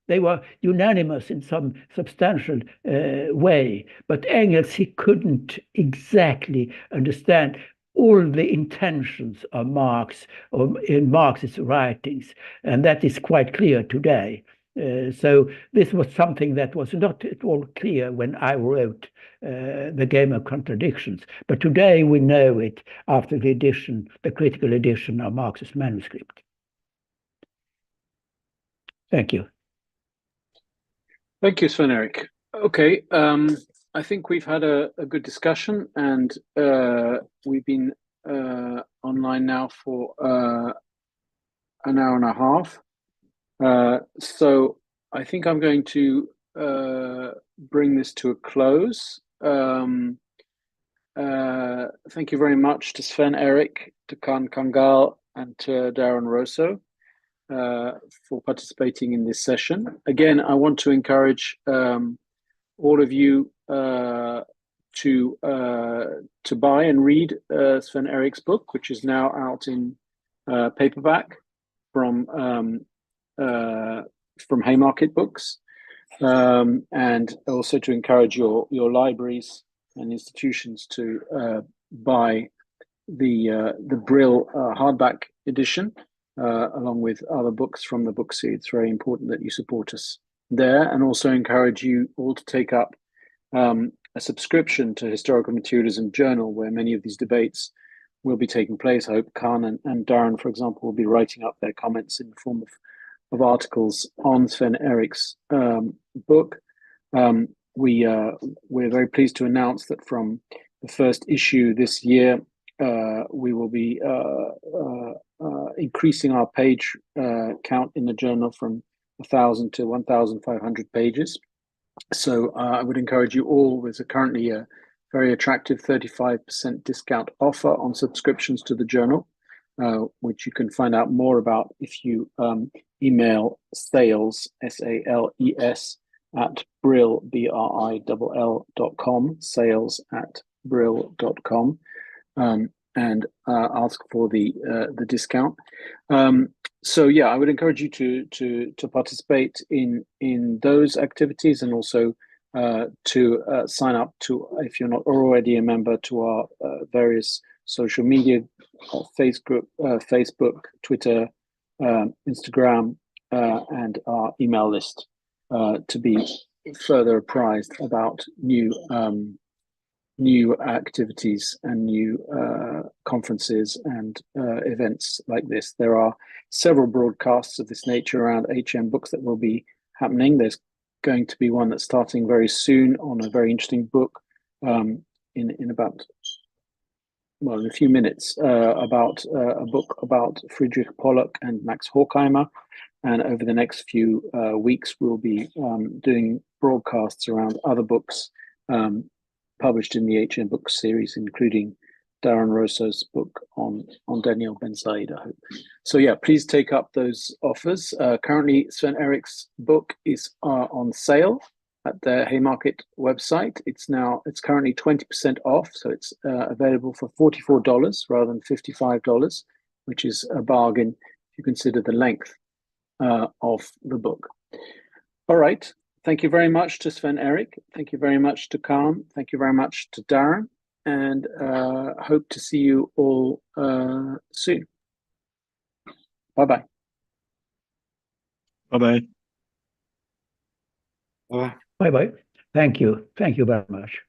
They were unanimous in some substantial way. But Engels, he couldn't exactly understand all the intentions of Marx or in Marx's writings, and that is quite clear today. So this was something that was not at all clear when I wrote The Game of Contradictions. But today we know it after the critical edition of Marx's manuscript. Thank you. Thank you, Sven-Eric. Okay, I think we've had a good discussion, and we've been online now for an hour and a half. So I think I'm going to bring this to a close. Thank you very much to Sven-Eric, to Kan Kangal, and to Darren Rosso for participating in this session. Again, I want to encourage all of you to buy and read Sven-Eric's book, which is now out in paperback from Haymarket Books, and also to encourage your libraries and institutions to buy the Brill hardback edition, along with other books from the book series. It's very important that you support us there, and also encourage you all to take up a subscription to Historical Materialism Journal, where many of these debates will be taking place. I hope Khan and Darren, for example, will be writing up their comments in the form of articles on Sven-Eric's book. We're very pleased to announce that from the first issue this year, we will be increasing our page count in the journal from 1,000 to 1,500 pages. So I would encourage you all. There's currently a very attractive 35% discount offer on subscriptions to the journal, which you can find out more about if you email sales, SALES, at brill, BRILL.com, sales at brill.com, and ask for the discount. So yeah, I would encourage you to participate in those activities, and also to sign up to, if you're not already a member, to our various social media, Facebook, Twitter, Instagram, and our email list, to be further apprised about new activities and new conferences and events like this. There are several broadcasts of this nature around HM books that will be happening. There's going to be one that's starting very soon on a very interesting book in about, well, in a few minutes, about a book about Friedrich Pollock and Max Horkheimer. And over the next few weeks, we'll be doing broadcasts around other books published in the HM book series, including Darren Rosso's book on Daniel Ben Said, I hope. So yeah, please take up those offers. Currently, Sven-Eric's book is on sale at the Haymarket website. It's currently 20% off, so it's available for $44 rather than $55, which is a bargain if you consider the length of the book. All right. Thank you very much to Sven-Eric. Thank you very much to Khan. Thank you very much to Darren. And hope to see you all soon. Bye-bye. Bye-bye. Bye. Bye-bye. Thank you. Thank you very much.